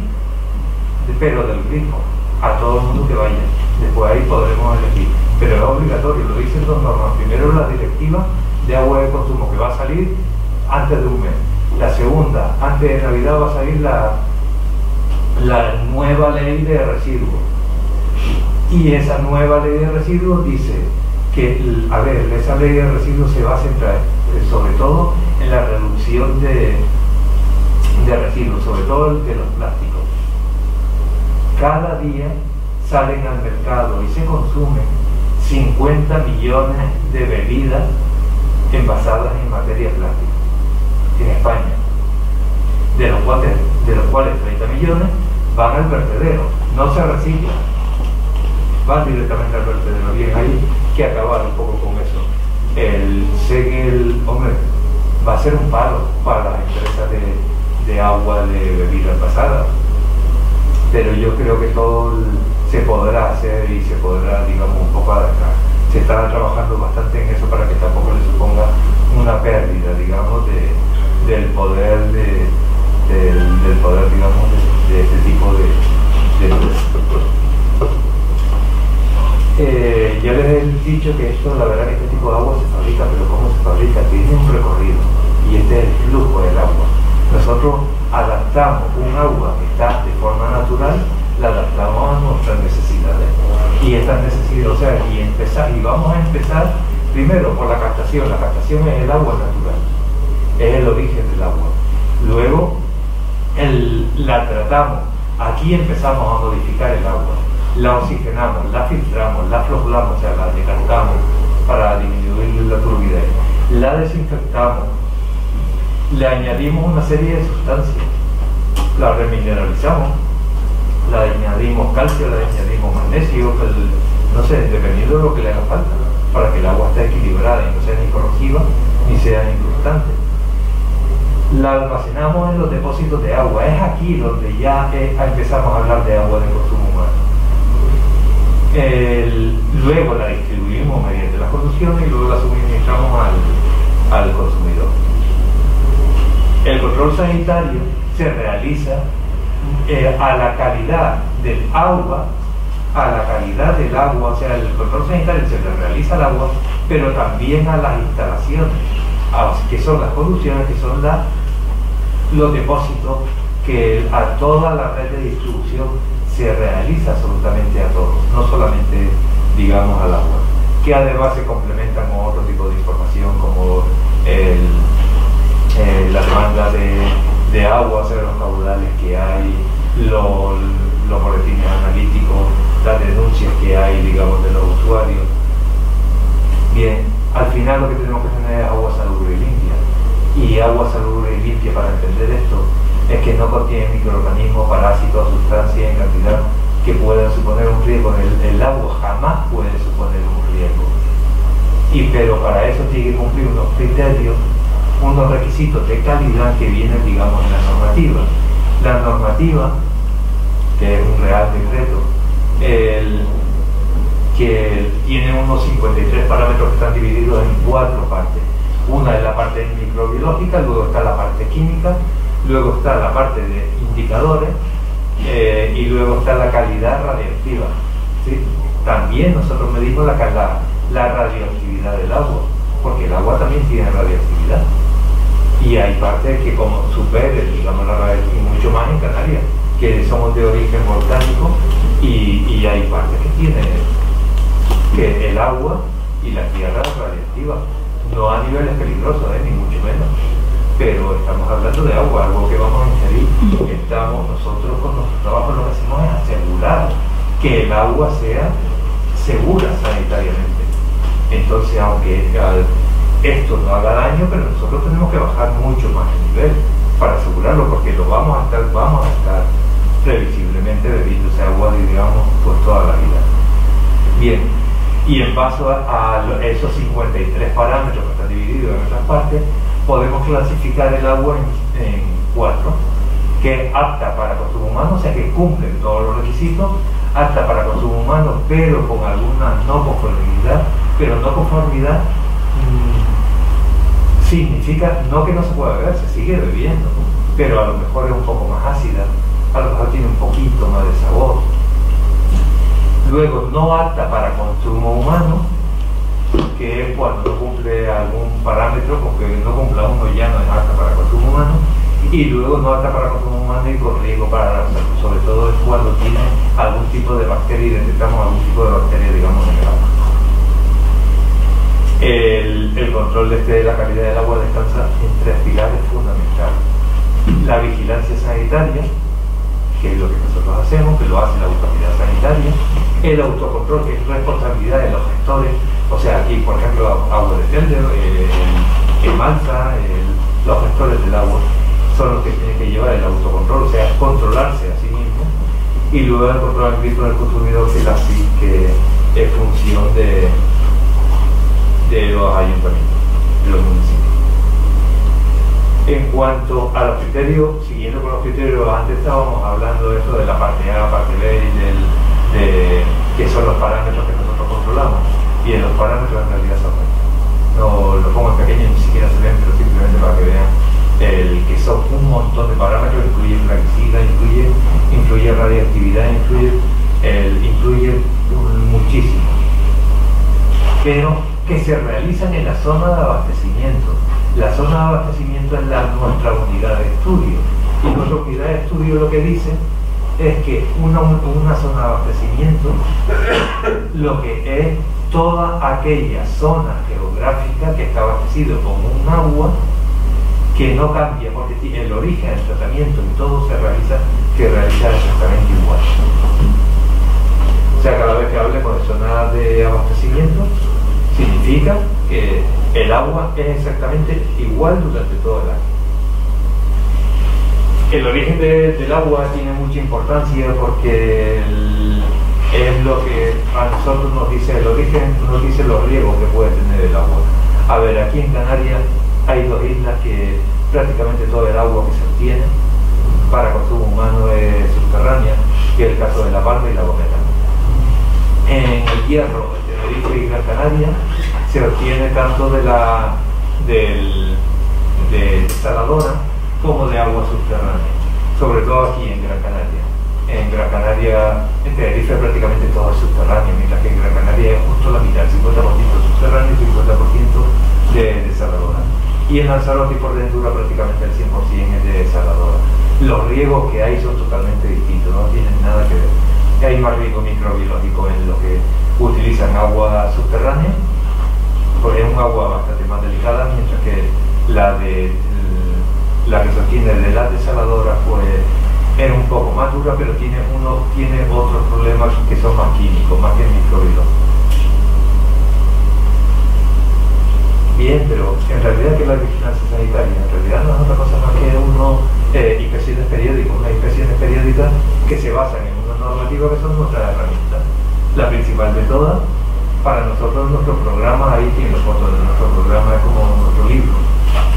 pero del grifo, a todo el mundo que vaya. Después ahí podremos elegir, pero es obligatorio, lo dicen dos normas. Primero, la directiva de agua de consumo, que va a salir antes de un mes. La segunda, antes de Navidad va a salir la nueva ley de residuos. Y esa nueva ley de residuos dice que, esa ley de residuos se va a centrar sobre todo en la reducción de residuos, sobre todo de los plásticos. Cada día salen al mercado y se consumen 50 millones de bebidas envasadas en materia plástica en España, de los cuales 30 millones van al vertedero, no se reciclan, van directamente al vertedero. Bien, hay que acabar un poco con eso. Sé que va a ser un palo para las empresas de agua de bebidas envasadas, pero yo creo que todo se podrá hacer y se podrá, digamos, un poco adaptar. Se está trabajando bastante en eso para que tampoco le suponga una pérdida, digamos, del poder, digamos, de este tipo de yo les he dicho que esto, la verdad, que este tipo de agua se fabrica, pero ¿cómo se fabrica? Tiene un recorrido, y este es el flujo del agua. Nosotros adaptamos un agua que está de forma natural, la adaptamos a nuestras necesidades. Y estas necesidades, y vamos a empezar primero por la captación. La captación es el agua natural, es el origen del agua. Luego la tratamos. Aquí empezamos a modificar el agua. La oxigenamos, la filtramos, la flocculamos, o sea, la decantamos para disminuir la turbidez. La desinfectamos, le añadimos una serie de sustancias, la remineralizamos, le añadimos calcio, le añadimos magnesio, no sé, dependiendo de lo que le haga falta, para que el agua esté equilibrada y no sea ni corrosiva ni sea incrustante. La almacenamos en los depósitos de agua. Es aquí donde ya empezamos a hablar de agua de consumo humano. Luego la distribuimos mediante las conducciones y luego la suministramos al consumidor. El control sanitario se realiza a la calidad del agua, o sea, el control sanitario se le realiza al agua, pero también a las instalaciones, que son las conducciones, que son los depósitos que a toda la red de distribución se realiza absolutamente a todos, no solamente, digamos, al agua, que además se complementan con otro tipo de información como la demanda de agua, o sea, los caudales que hay, los boletines analíticos, las denuncias que hay, digamos, de los usuarios. Bien, al final lo que tenemos que tener es agua salubre y limpia. Y agua salubre y limpia, para entender esto, es que no contiene microorganismos, parásitos, sustancias en cantidad que puedan suponer un riesgo. El agua jamás puede suponer un riesgo. Pero para eso tiene que cumplir unos criterios, unos requisitos de calidad que vienen, digamos, en la normativa. La normativa, que es un real decreto, que tiene unos 53 parámetros que están divididos en 4 partes. Una es la parte microbiológica, luego está la parte química, luego está la parte de indicadores y luego está la calidad radioactiva, ¿sí? También nosotros medimos la radioactividad del agua, porque el agua también tiene radioactividad. Y hay partes que como superen, digamos, la radioactividad, y mucho más en Canarias, que somos de origen volcánico, y hay partes que tienen que el agua y la tierra es radioactiva, no a niveles peligrosos, ni mucho menos, pero estamos hablando de agua, algo que vamos a ingerir. Nosotros con nuestro trabajo lo que hacemos es asegurar que el agua sea segura sanitariamente. Entonces, aunque esto no haga daño, pero nosotros tenemos que bajar mucho más el nivel para asegurarlo, porque lo vamos a estar previsiblemente bebiendo ese agua, digamos, por toda la vida. Bien, y en base a esos 53 parámetros que están divididos en otras partes, podemos clasificar el agua en 4, que es apta para consumo humano, o sea que cumplen todos los requisitos, apta para consumo humano, pero con alguna no conformidad. Pero no conformidad significa no que no se pueda beber, se sigue bebiendo, pero a lo mejor es un poco más ácida, a lo mejor tiene un poquito más de sabor. Luego, no apta para consumo humano, que es cuando no cumple algún parámetro, porque no cumpla uno ya no es apta para consumo humano. Y luego no apta para consumo humano y con riesgo para la salud, sobre todo es cuando tiene algún tipo de bacteria, y detectamos algún tipo de bacteria, digamos, en el agua. El control de la calidad del agua descansa en 3 pilares fundamentales: la vigilancia sanitaria, que es lo que nosotros hacemos, que lo hace la autoridad sanitaria; el autocontrol, que es responsabilidad de los gestores, o sea, aquí por ejemplo Agua de Telde, el Malsa, los gestores del agua son los que tienen que llevar el autocontrol, o sea, controlarse a sí mismos. Y luego el control agrícola del consumidor, que es la CIC, que es función de los ayuntamientos, de los municipios. En cuanto a los criterios, siguiendo con los criterios, antes estábamos hablando de eso, de la parte A, parte B, que son los parámetros que nosotros controlamos, y los parámetros en realidad son estos. No lo pongo en pequeño, ni siquiera se ven, pero simplemente para que vean que son un montón de parámetros. Incluye plaguicida, incluye radioactividad, incluye muchísimo, pero que se realizan en la zona de abastecimiento. La zona de abastecimiento es nuestra unidad de estudio, y nuestra unidad de estudio lo que dice es que una zona de abastecimiento lo que es toda aquella zona geográfica que está abastecido con un agua que no cambia, porque el origen, el tratamiento y todo se realiza exactamente igual. O sea, cada vez que hablemos de zona de abastecimiento, significa que el agua es exactamente igual durante todo el año. El origen del agua tiene mucha importancia, porque es lo que a nosotros nos dice el origen, nos dice los riesgos que puede tener el agua. A ver, aquí en Canarias hay 2 islas que prácticamente todo el agua que se obtiene para consumo humano es subterránea, que es el caso de La Palma y La Gomera. En el Hierro, Tenerife y Gran Canaria se obtiene tanto de desaladora como de agua subterránea, sobre todo aquí en Gran Canaria. En Gran Canaria, en Tenerife prácticamente todo es subterráneo, mientras que en Gran Canaria es justo la mitad, 50% subterráneo y 50% de desaladora. Y en Lanzarote y Portaventura prácticamente el 100% es de desaladora. Los riegos que hay son totalmente distintos, no tienen nada que ver. Hay más riesgo microbiológico en los que utilizan agua subterránea, porque es un agua bastante más delicada, mientras que la que se obtiene de las desaladoras pues es un poco más dura, pero tiene otros problemas que son más químicos, más que microbiológicos. Bien, pero en realidad, ¿qué es la vigilancia sanitaria? En realidad no es otra cosa más que inspecciones periódicas, unas inspecciones periódicas que se basan en una normativa que son nuestras herramientas. La principal de todas, para nosotros, nuestro programa, ahí tiene los fotos de nuestro programa, es como nuestro libro,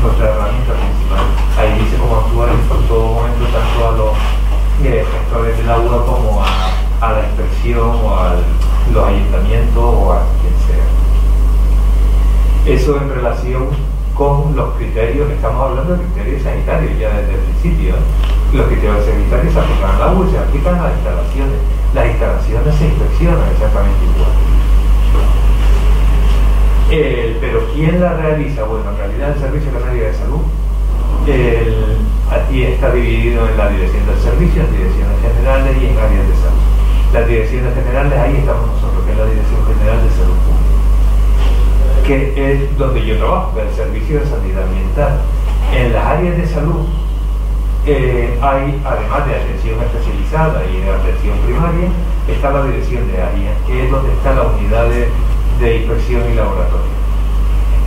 nuestra herramienta principal. Ahí dice cómo actuar en todo momento, tanto a los gestores del agua como a la inspección o a los ayuntamientos o a quien sea. Eso en relación con los criterios, estamos hablando de criterios sanitarios ya desde el principio. Los criterios sanitarios se aplican al agua y se aplican a las instalaciones. Las instalaciones se inspeccionan exactamente igual. Pero ¿quién la realiza? Bueno, en realidad el Servicio Canario de Salud aquí está dividido en la dirección del servicio, en direcciones generales y en áreas de salud. Las direcciones generales, ahí estamos nosotros, que es la Dirección General de Salud Pública, que es donde yo trabajo, que es el Servicio de Sanidad Ambiental. En las áreas de salud hay, además de atención especializada y de atención primaria, está la dirección de área, que es donde está la unidad de inspección y laboratorio.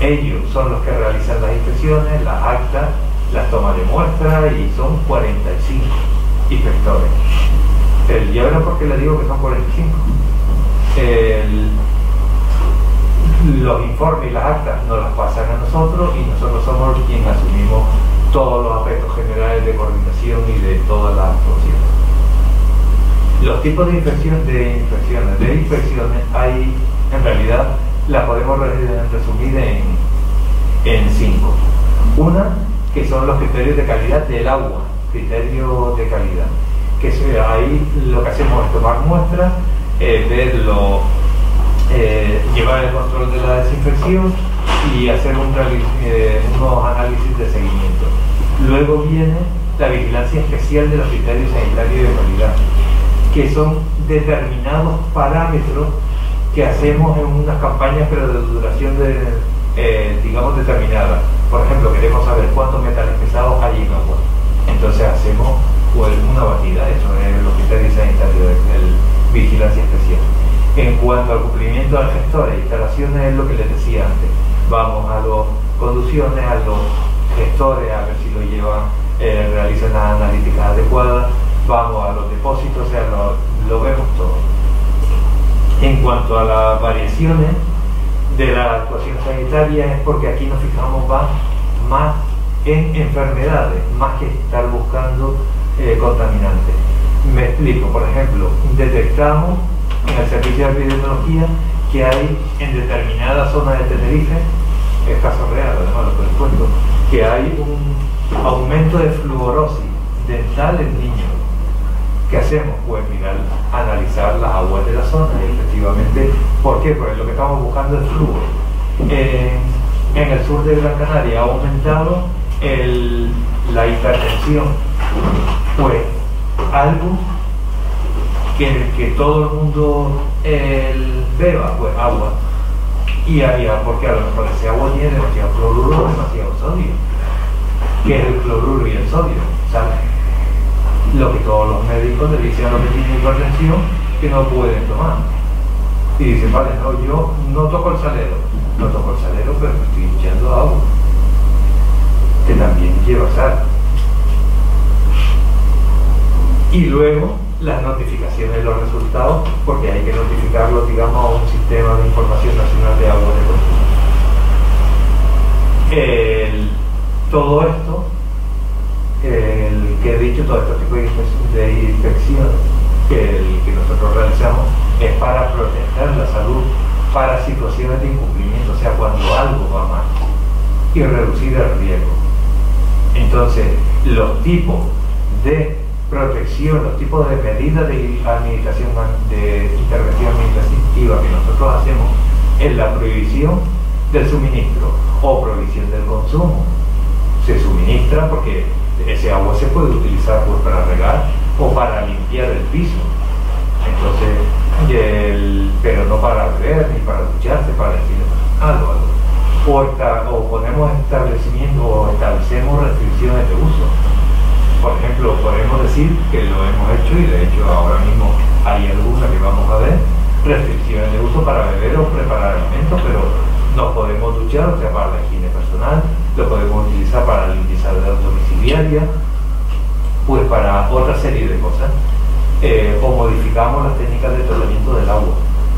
Ellos son los que realizan las inspecciones, las actas, las tomas de muestras, y son 45 inspectores. Ya verán por qué le digo que son 45. Los informes y las actas nos las pasan a nosotros y nosotros somos quienes asumimos todos los aspectos generales de coordinación y de todas las actuaciones. Los tipos de inspecciones hay, en realidad, las podemos resumir en 5. Una, que son los criterios de calidad del agua, criterios de calidad, que ahí lo que hacemos es tomar muestras, llevar el control de la desinfección y hacer unos análisis de seguimiento. Luego viene la vigilancia especial de los criterios sanitarios de calidad, que son determinados parámetros que hacemos en unas campañas, pero de duración digamos determinada. Por ejemplo, queremos saber cuántos metales pesados hay en agua, entonces hacemos pues una batida. Eso es los criterios sanitarios de vigilancia especial. En cuanto al cumplimiento de gestores e instalaciones, es lo que les decía antes. Vamos a las conducciones, a los gestores, a ver si lo llevan, realizan las analíticas adecuadas, vamos a los depósitos, o sea, lo vemos todo. En cuanto a las variaciones de la actuación sanitaria, es porque aquí nos fijamos más en enfermedades, más que estar buscando contaminantes. Me explico. Por ejemplo, detectamos en el servicio de epidemiología que hay en determinadas zonas de Tenerife, es caso real, además lo que les cuento, que hay un aumento de fluorosis dental en niños. ¿Qué hacemos? Pues mirar, analizar las aguas de la zona, y efectivamente, ¿por qué? Porque lo que estamos buscando es flúor. En el sur de Gran Canaria ha aumentado la hipertensión, pues algo que todo el mundo beba, pues agua. Porque a lo mejor ese agua tiene demasiado cloruro o demasiado sodio. ¿Qué es el cloruro y el sodio? ¿Sabes? Lo que todos los médicos le dicen a los que tienen hipertensión que no pueden tomar. Y dicen, vale, no, yo no toco el salero, pero me estoy echando agua, que también lleva sal. Y luego las notificaciones de los resultados, porque hay que notificarlo, digamos, a un sistema de información nacional de agua de consumo. Todo esto, que he dicho, todo este tipo de inspecciones que nosotros realizamos, es para proteger la salud, para situaciones de incumplimiento, o sea, cuando algo va mal, y reducir el riesgo. Entonces, los tipos de protección, los tipos de medidas de administración, de intervención administrativa que nosotros hacemos es la prohibición del suministro o prohibición del consumo. Se suministra porque ese agua se puede utilizar pues para regar o para limpiar el piso. Entonces, pero no para beber ni para ducharse, para decir algo. O ponemos establecimientos o establecemos restricciones de uso. Por ejemplo, podemos decir que lo hemos hecho, y de hecho ahora mismo hay alguna que vamos a ver, restricciones de uso para beber o preparar alimentos, pero nos podemos duchar, o sea, para la higiene personal, lo podemos utilizar para la limpieza domiciliaria, pues para otra serie de cosas. O modificamos las técnicas de tratamiento del agua,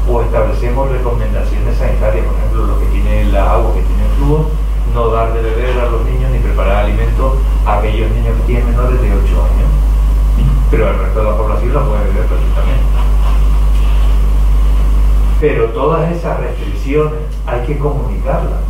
o establecemos recomendaciones sanitarias, por ejemplo, lo que tiene el agua que tiene flúor, no dar de beber a los niños ni preparar alimentos a aquellos niños que tienen menores de 8 años, pero el resto de la población la puede beber perfectamente. Pero todas esas restricciones hay que comunicarlas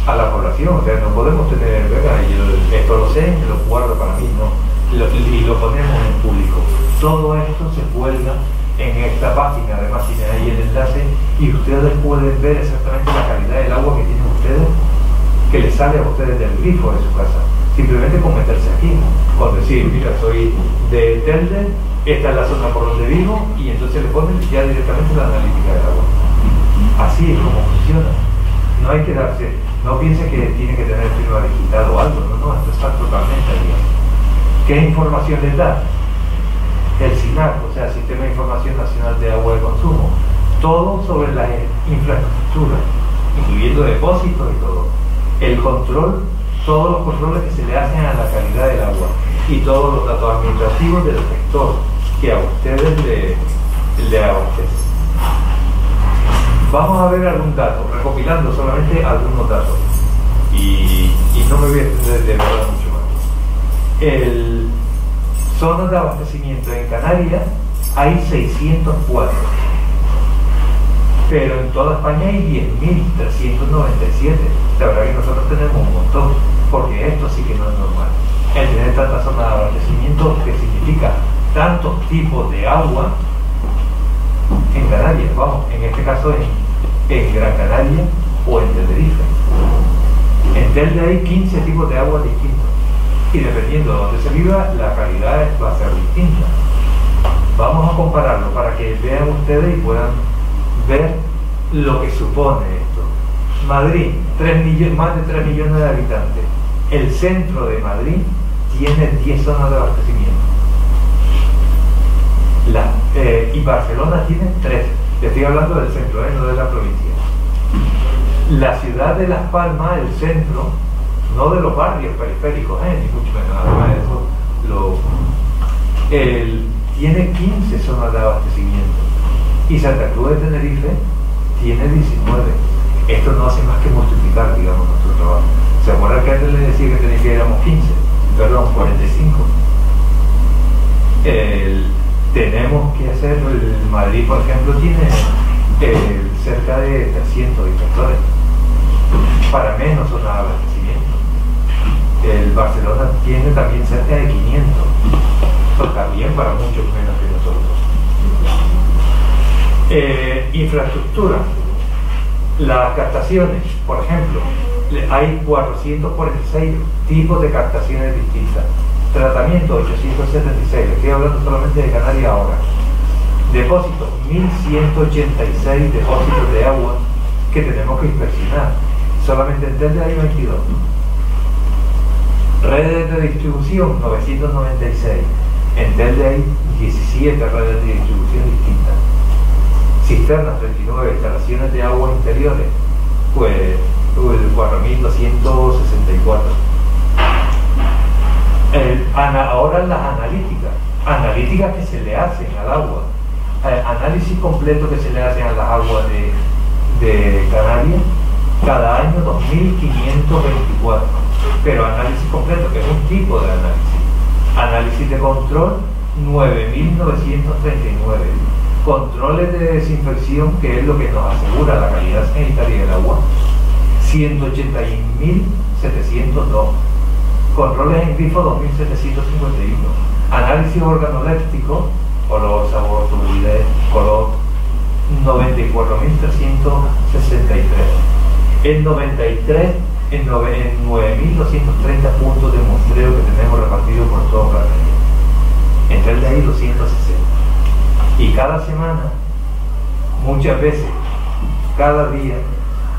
a la población, o sea, no podemos tener, venga, yo esto lo sé, me lo guardo para mí, no, y lo ponemos en público. Todo esto se cuelga en esta página, además tienen ahí el enlace y ustedes pueden ver exactamente la calidad del agua que tienen ustedes, que les sale a ustedes del grifo de su casa. Simplemente con meterse aquí, con decir, mira, soy de Telde, esta es la zona por donde vivo, y entonces le ponen ya directamente la analítica del agua. Así es como funciona. No hay que darse, no piense que tiene que tener firma digital o algo, no, esto está totalmente ahí. ¿Qué información les da? El SINAC, o sea, Sistema de Información Nacional de Agua de Consumo, todo sobre la infraestructura, incluyendo depósitos y todo. El control, todos los controles que se le hacen a la calidad del agua y todos los datos administrativos del sector que a ustedes le abastecen. Vamos a ver algún dato, recopilando solamente algunos datos, y no me voy a extender de verdad mucho más. Zonas de abastecimiento en Canarias hay 604, pero en toda España hay 10.397. La verdad que nosotros tenemos un montón, porque esto sí que no es normal. El tener tantas zonas de abastecimiento, que significa tantos tipos de agua en Canarias, vamos, en este caso en Gran Canaria o en Tenerife. En Telde hay 15 tipos de agua distintos. Y dependiendo de dónde se viva, la calidad va a ser distinta. Vamos a compararlo para que vean ustedes y puedan ver lo que supone esto. Madrid, más de 3 millones de habitantes. El centro de Madrid tiene 10 zonas de abastecimiento. Y Barcelona tiene 3. Le estoy hablando del centro, no de la provincia. La ciudad de Las Palmas, el centro, no de los barrios periféricos, ni mucho menos, además de eso, tiene 15 zonas de abastecimiento, y Santa Cruz de Tenerife tiene 19. Esto no hace más que multiplicar, digamos, nuestro trabajo. ¿Se acuerdan que antes le decía que Tenerife éramos 15? Perdón, 45. Tenemos que hacer, Madrid, por ejemplo, tiene cerca de 300 inspectores para menos zonas de abastecimiento. El Barcelona tiene también cerca de 500, también para muchos menos que nosotros. Infraestructura, las captaciones, por ejemplo, hay 446 tipos de captaciones distintas. Tratamiento, 876, estoy hablando solamente de Canarias ahora. Depósitos, 1186 depósitos de agua que tenemos que inspeccionar. Solamente en Telde hay 22. Redes de distribución, 996. En Telde hay 17 redes de distribución distintas. Cisternas, 39. Instalaciones de agua interiores, pues 4.264. Ahora las analíticas que se le hacen al agua, análisis completo que se le hacen a las aguas de Canarias, cada año 2.524, pero análisis completo, que es un tipo de análisis de control, 9.939, controles de desinfección, que es lo que nos asegura la calidad sanitaria del agua, 181.702, controles en grifo, 2.751, análisis organoléptico, color, sabor, turbidez, color, 94.363. El 93 en 9.230 puntos de muestreo que tenemos repartidos por todo Canarias. Entre el de ahí 260. Y cada semana, muchas veces, cada día,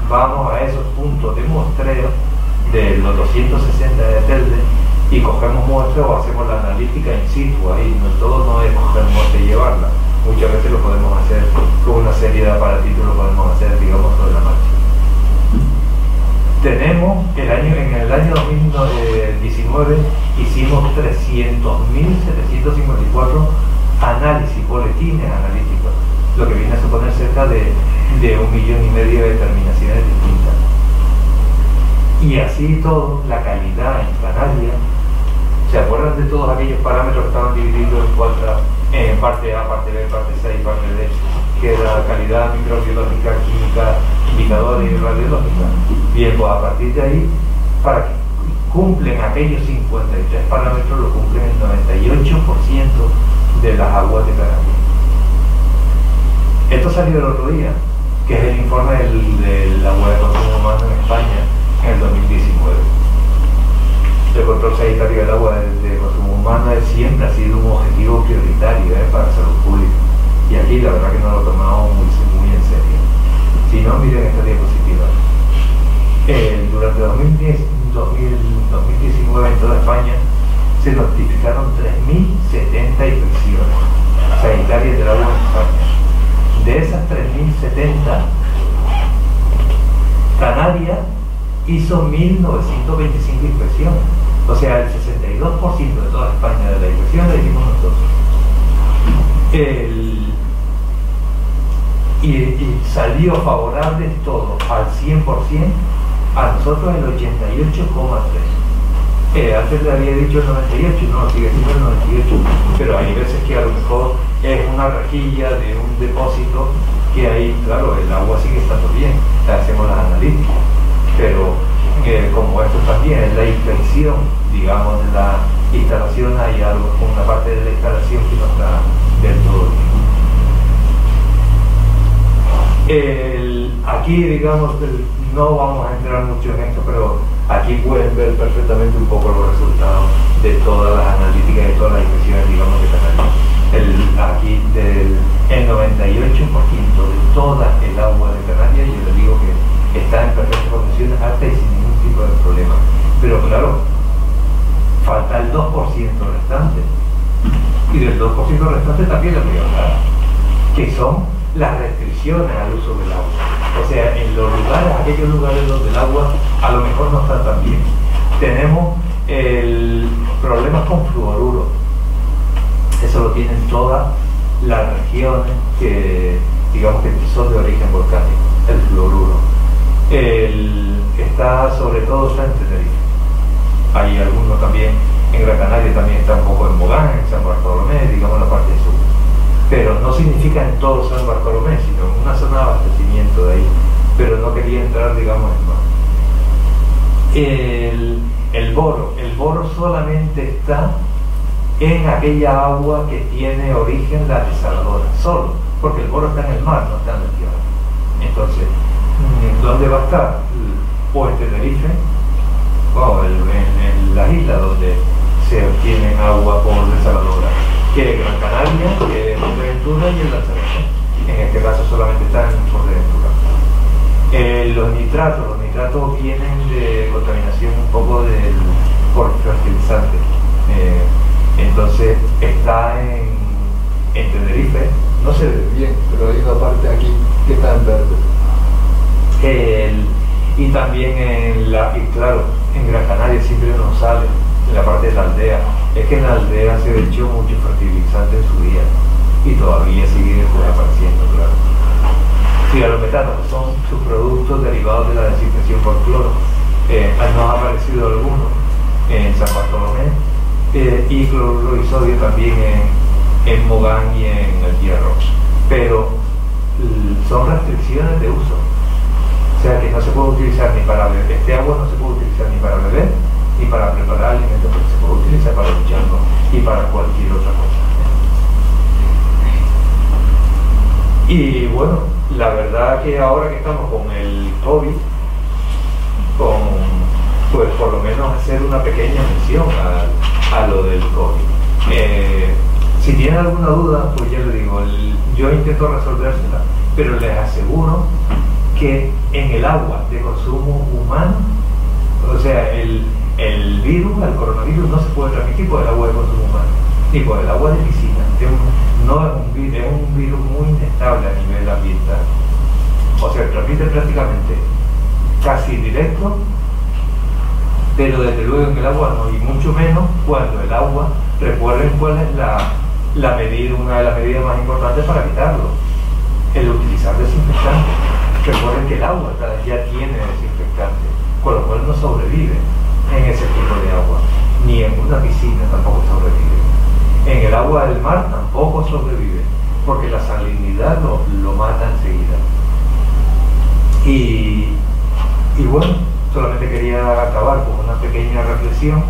vamos a esos puntos de muestreo de los 260 de Telde y cogemos muestras o hacemos la analítica in situ. Ahí no, todo no es coger muestra y llevarla. Muchas veces lo podemos hacer con una serie de aparatitos, lo podemos hacer, digamos, sobre la marcha. Tenemos, en el año 2019 hicimos 300.754 análisis, boletines analíticos, lo que viene a suponer cerca de 1,5 millones de determinaciones distintas. Y así todo, la calidad en Canarias, ¿se acuerdan de todos aquellos parámetros que estaban divididos en parte A, parte B, parte C y parte D? Que era calidad microbiológica, química, indicadores y radiológica. Bien, pues a partir de ahí, para que cumplen aquellos 53 parámetros, lo cumplen el 98% de las aguas de Canarias. Esto salió el otro día, que es el informe del agua de consumo humano en España en el 2019. El control sanitario del agua de consumo humano siempre ha sido un objetivo prioritario para la salud pública. Y aquí la verdad que no lo tomamos muy en serio. Si no, miren esta diapositiva. Durante 2019 en toda España se notificaron 3.070 infecciones sanitarias del agua en España. De esas 3.070, Canarias hizo 1.925 inspecciones. O sea, el 62% de toda España de la inspección la hicimos nosotros. Y salió favorable todo al 100%, a nosotros el 88,3%. Antes le había dicho el 98%, no, sigue siendo el 98%, pero hay veces que a lo mejor es una rejilla de un depósito que ahí, claro, el agua sigue estando bien, hacemos las analíticas, pero como esto también es la inspección, digamos, de la instalación, hay algo con una parte de la instalación que no está del todo bien. Aquí, digamos, no vamos a entrar mucho en esto, pero aquí pueden ver perfectamente un poco los resultados de todas las analíticas, de todas las inspecciones, digamos, de Canarias. Aquí el 98% de toda el agua de Canarias, yo les digo que está en perfectas condiciones, alta y sin ningún tipo de problema. Pero claro, falta el 2% restante. Y del 2% restante también les voy a hablar, que son las restricciones al uso del agua. O sea, en los lugares, aquellos lugares donde el agua a lo mejor no está tan bien. Tenemos problemas con fluoruro. Eso lo tienen todas las regiones que, digamos, que son de origen volcánico, el fluoruro. Está sobre todo está en Tenerife. Hay algunos también en Gran Canaria, también está un poco en Mogán, en San Bartolomé, digamos la parte sur. Pero no significa en todo San Bartolomé, sino en una zona de abastecimiento de ahí. Pero no quería entrar, digamos, en más. El boro solamente está en aquella agua que tiene origen la desaladora, solo, porque el boro está en el mar, no está en la tierra. Entonces, ¿dónde va a estar? O en Tenerife, o en las islas donde se obtiene agua por desaladora, que es Gran Canaria, que es Fuerteventura y el Lanzarote. En este caso solamente está en Fuerteventura. Los nitratos vienen de contaminación un poco por fertilizantes. Entonces está en Tenerife, no se ve bien, pero hay una parte aquí que está en verde. Y también y claro, en Gran Canaria siempre nos sale, en la parte de la aldea. Es que en la aldea se echó mucho fertilizante en su día y todavía sigue apareciendo, claro. Cigalometanos, que son subproductos derivados de la desinfección por cloro. Nos ha aparecido algunos en San Bartolomé y cloruro y sodio también en Mogán y en el Hierro. Pero son restricciones de uso. O sea que no se puede utilizar ni para beber. Este agua no se puede utilizar ni para beber ni para preparar alimentos, pero se puede utilizar para ducharnos y para cualquier otra cosa. Y bueno, la verdad que ahora que estamos con el COVID, con pues por lo menos hacer una pequeña mención a lo del COVID. Si tienen alguna duda, pues ya les digo, yo intento resolvérsela, pero les aseguro que en el agua de consumo humano, o sea, el virus, el coronavirus, no se puede transmitir por el agua de consumo humano, ni por el agua de piscina. Es un virus muy inestable a nivel ambiental. O sea, transmite prácticamente casi directo, pero desde luego en el agua no, y mucho menos cuando el agua, recuerden cuál es la medida, una de las medidas más importantes para evitarlo, el utilizar desinfectantes. Recuerden que el agua ya tiene desinfectante, con lo cual no sobrevive en ese tipo de agua, ni en una piscina tampoco sobrevive. En el agua del mar tampoco sobrevive, porque la salinidad lo mata enseguida. Y bueno, solamente quería acabar con una pequeña reflexión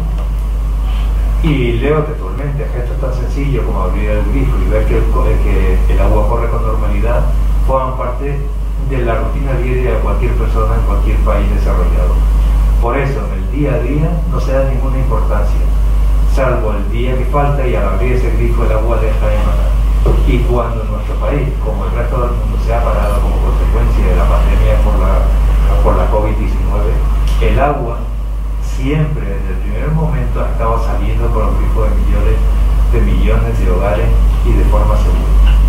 y leo textualmente: gestos tan sencillos como abrir el grifo y ver que el agua corre con normalidad forman parte de la rutina diaria de cualquier persona en cualquier país desarrollado. Por eso, en el día a día no se da ninguna importancia, salvo el día que falta y al abrir ese grifo el agua deja de emanar. Y cuando nuestro país, como el resto del mundo, se ha parado como consecuencia de la pandemia por la COVID-19, el agua siempre desde el primer momento ha estado saliendo por los grifos de millones de hogares y de forma segura.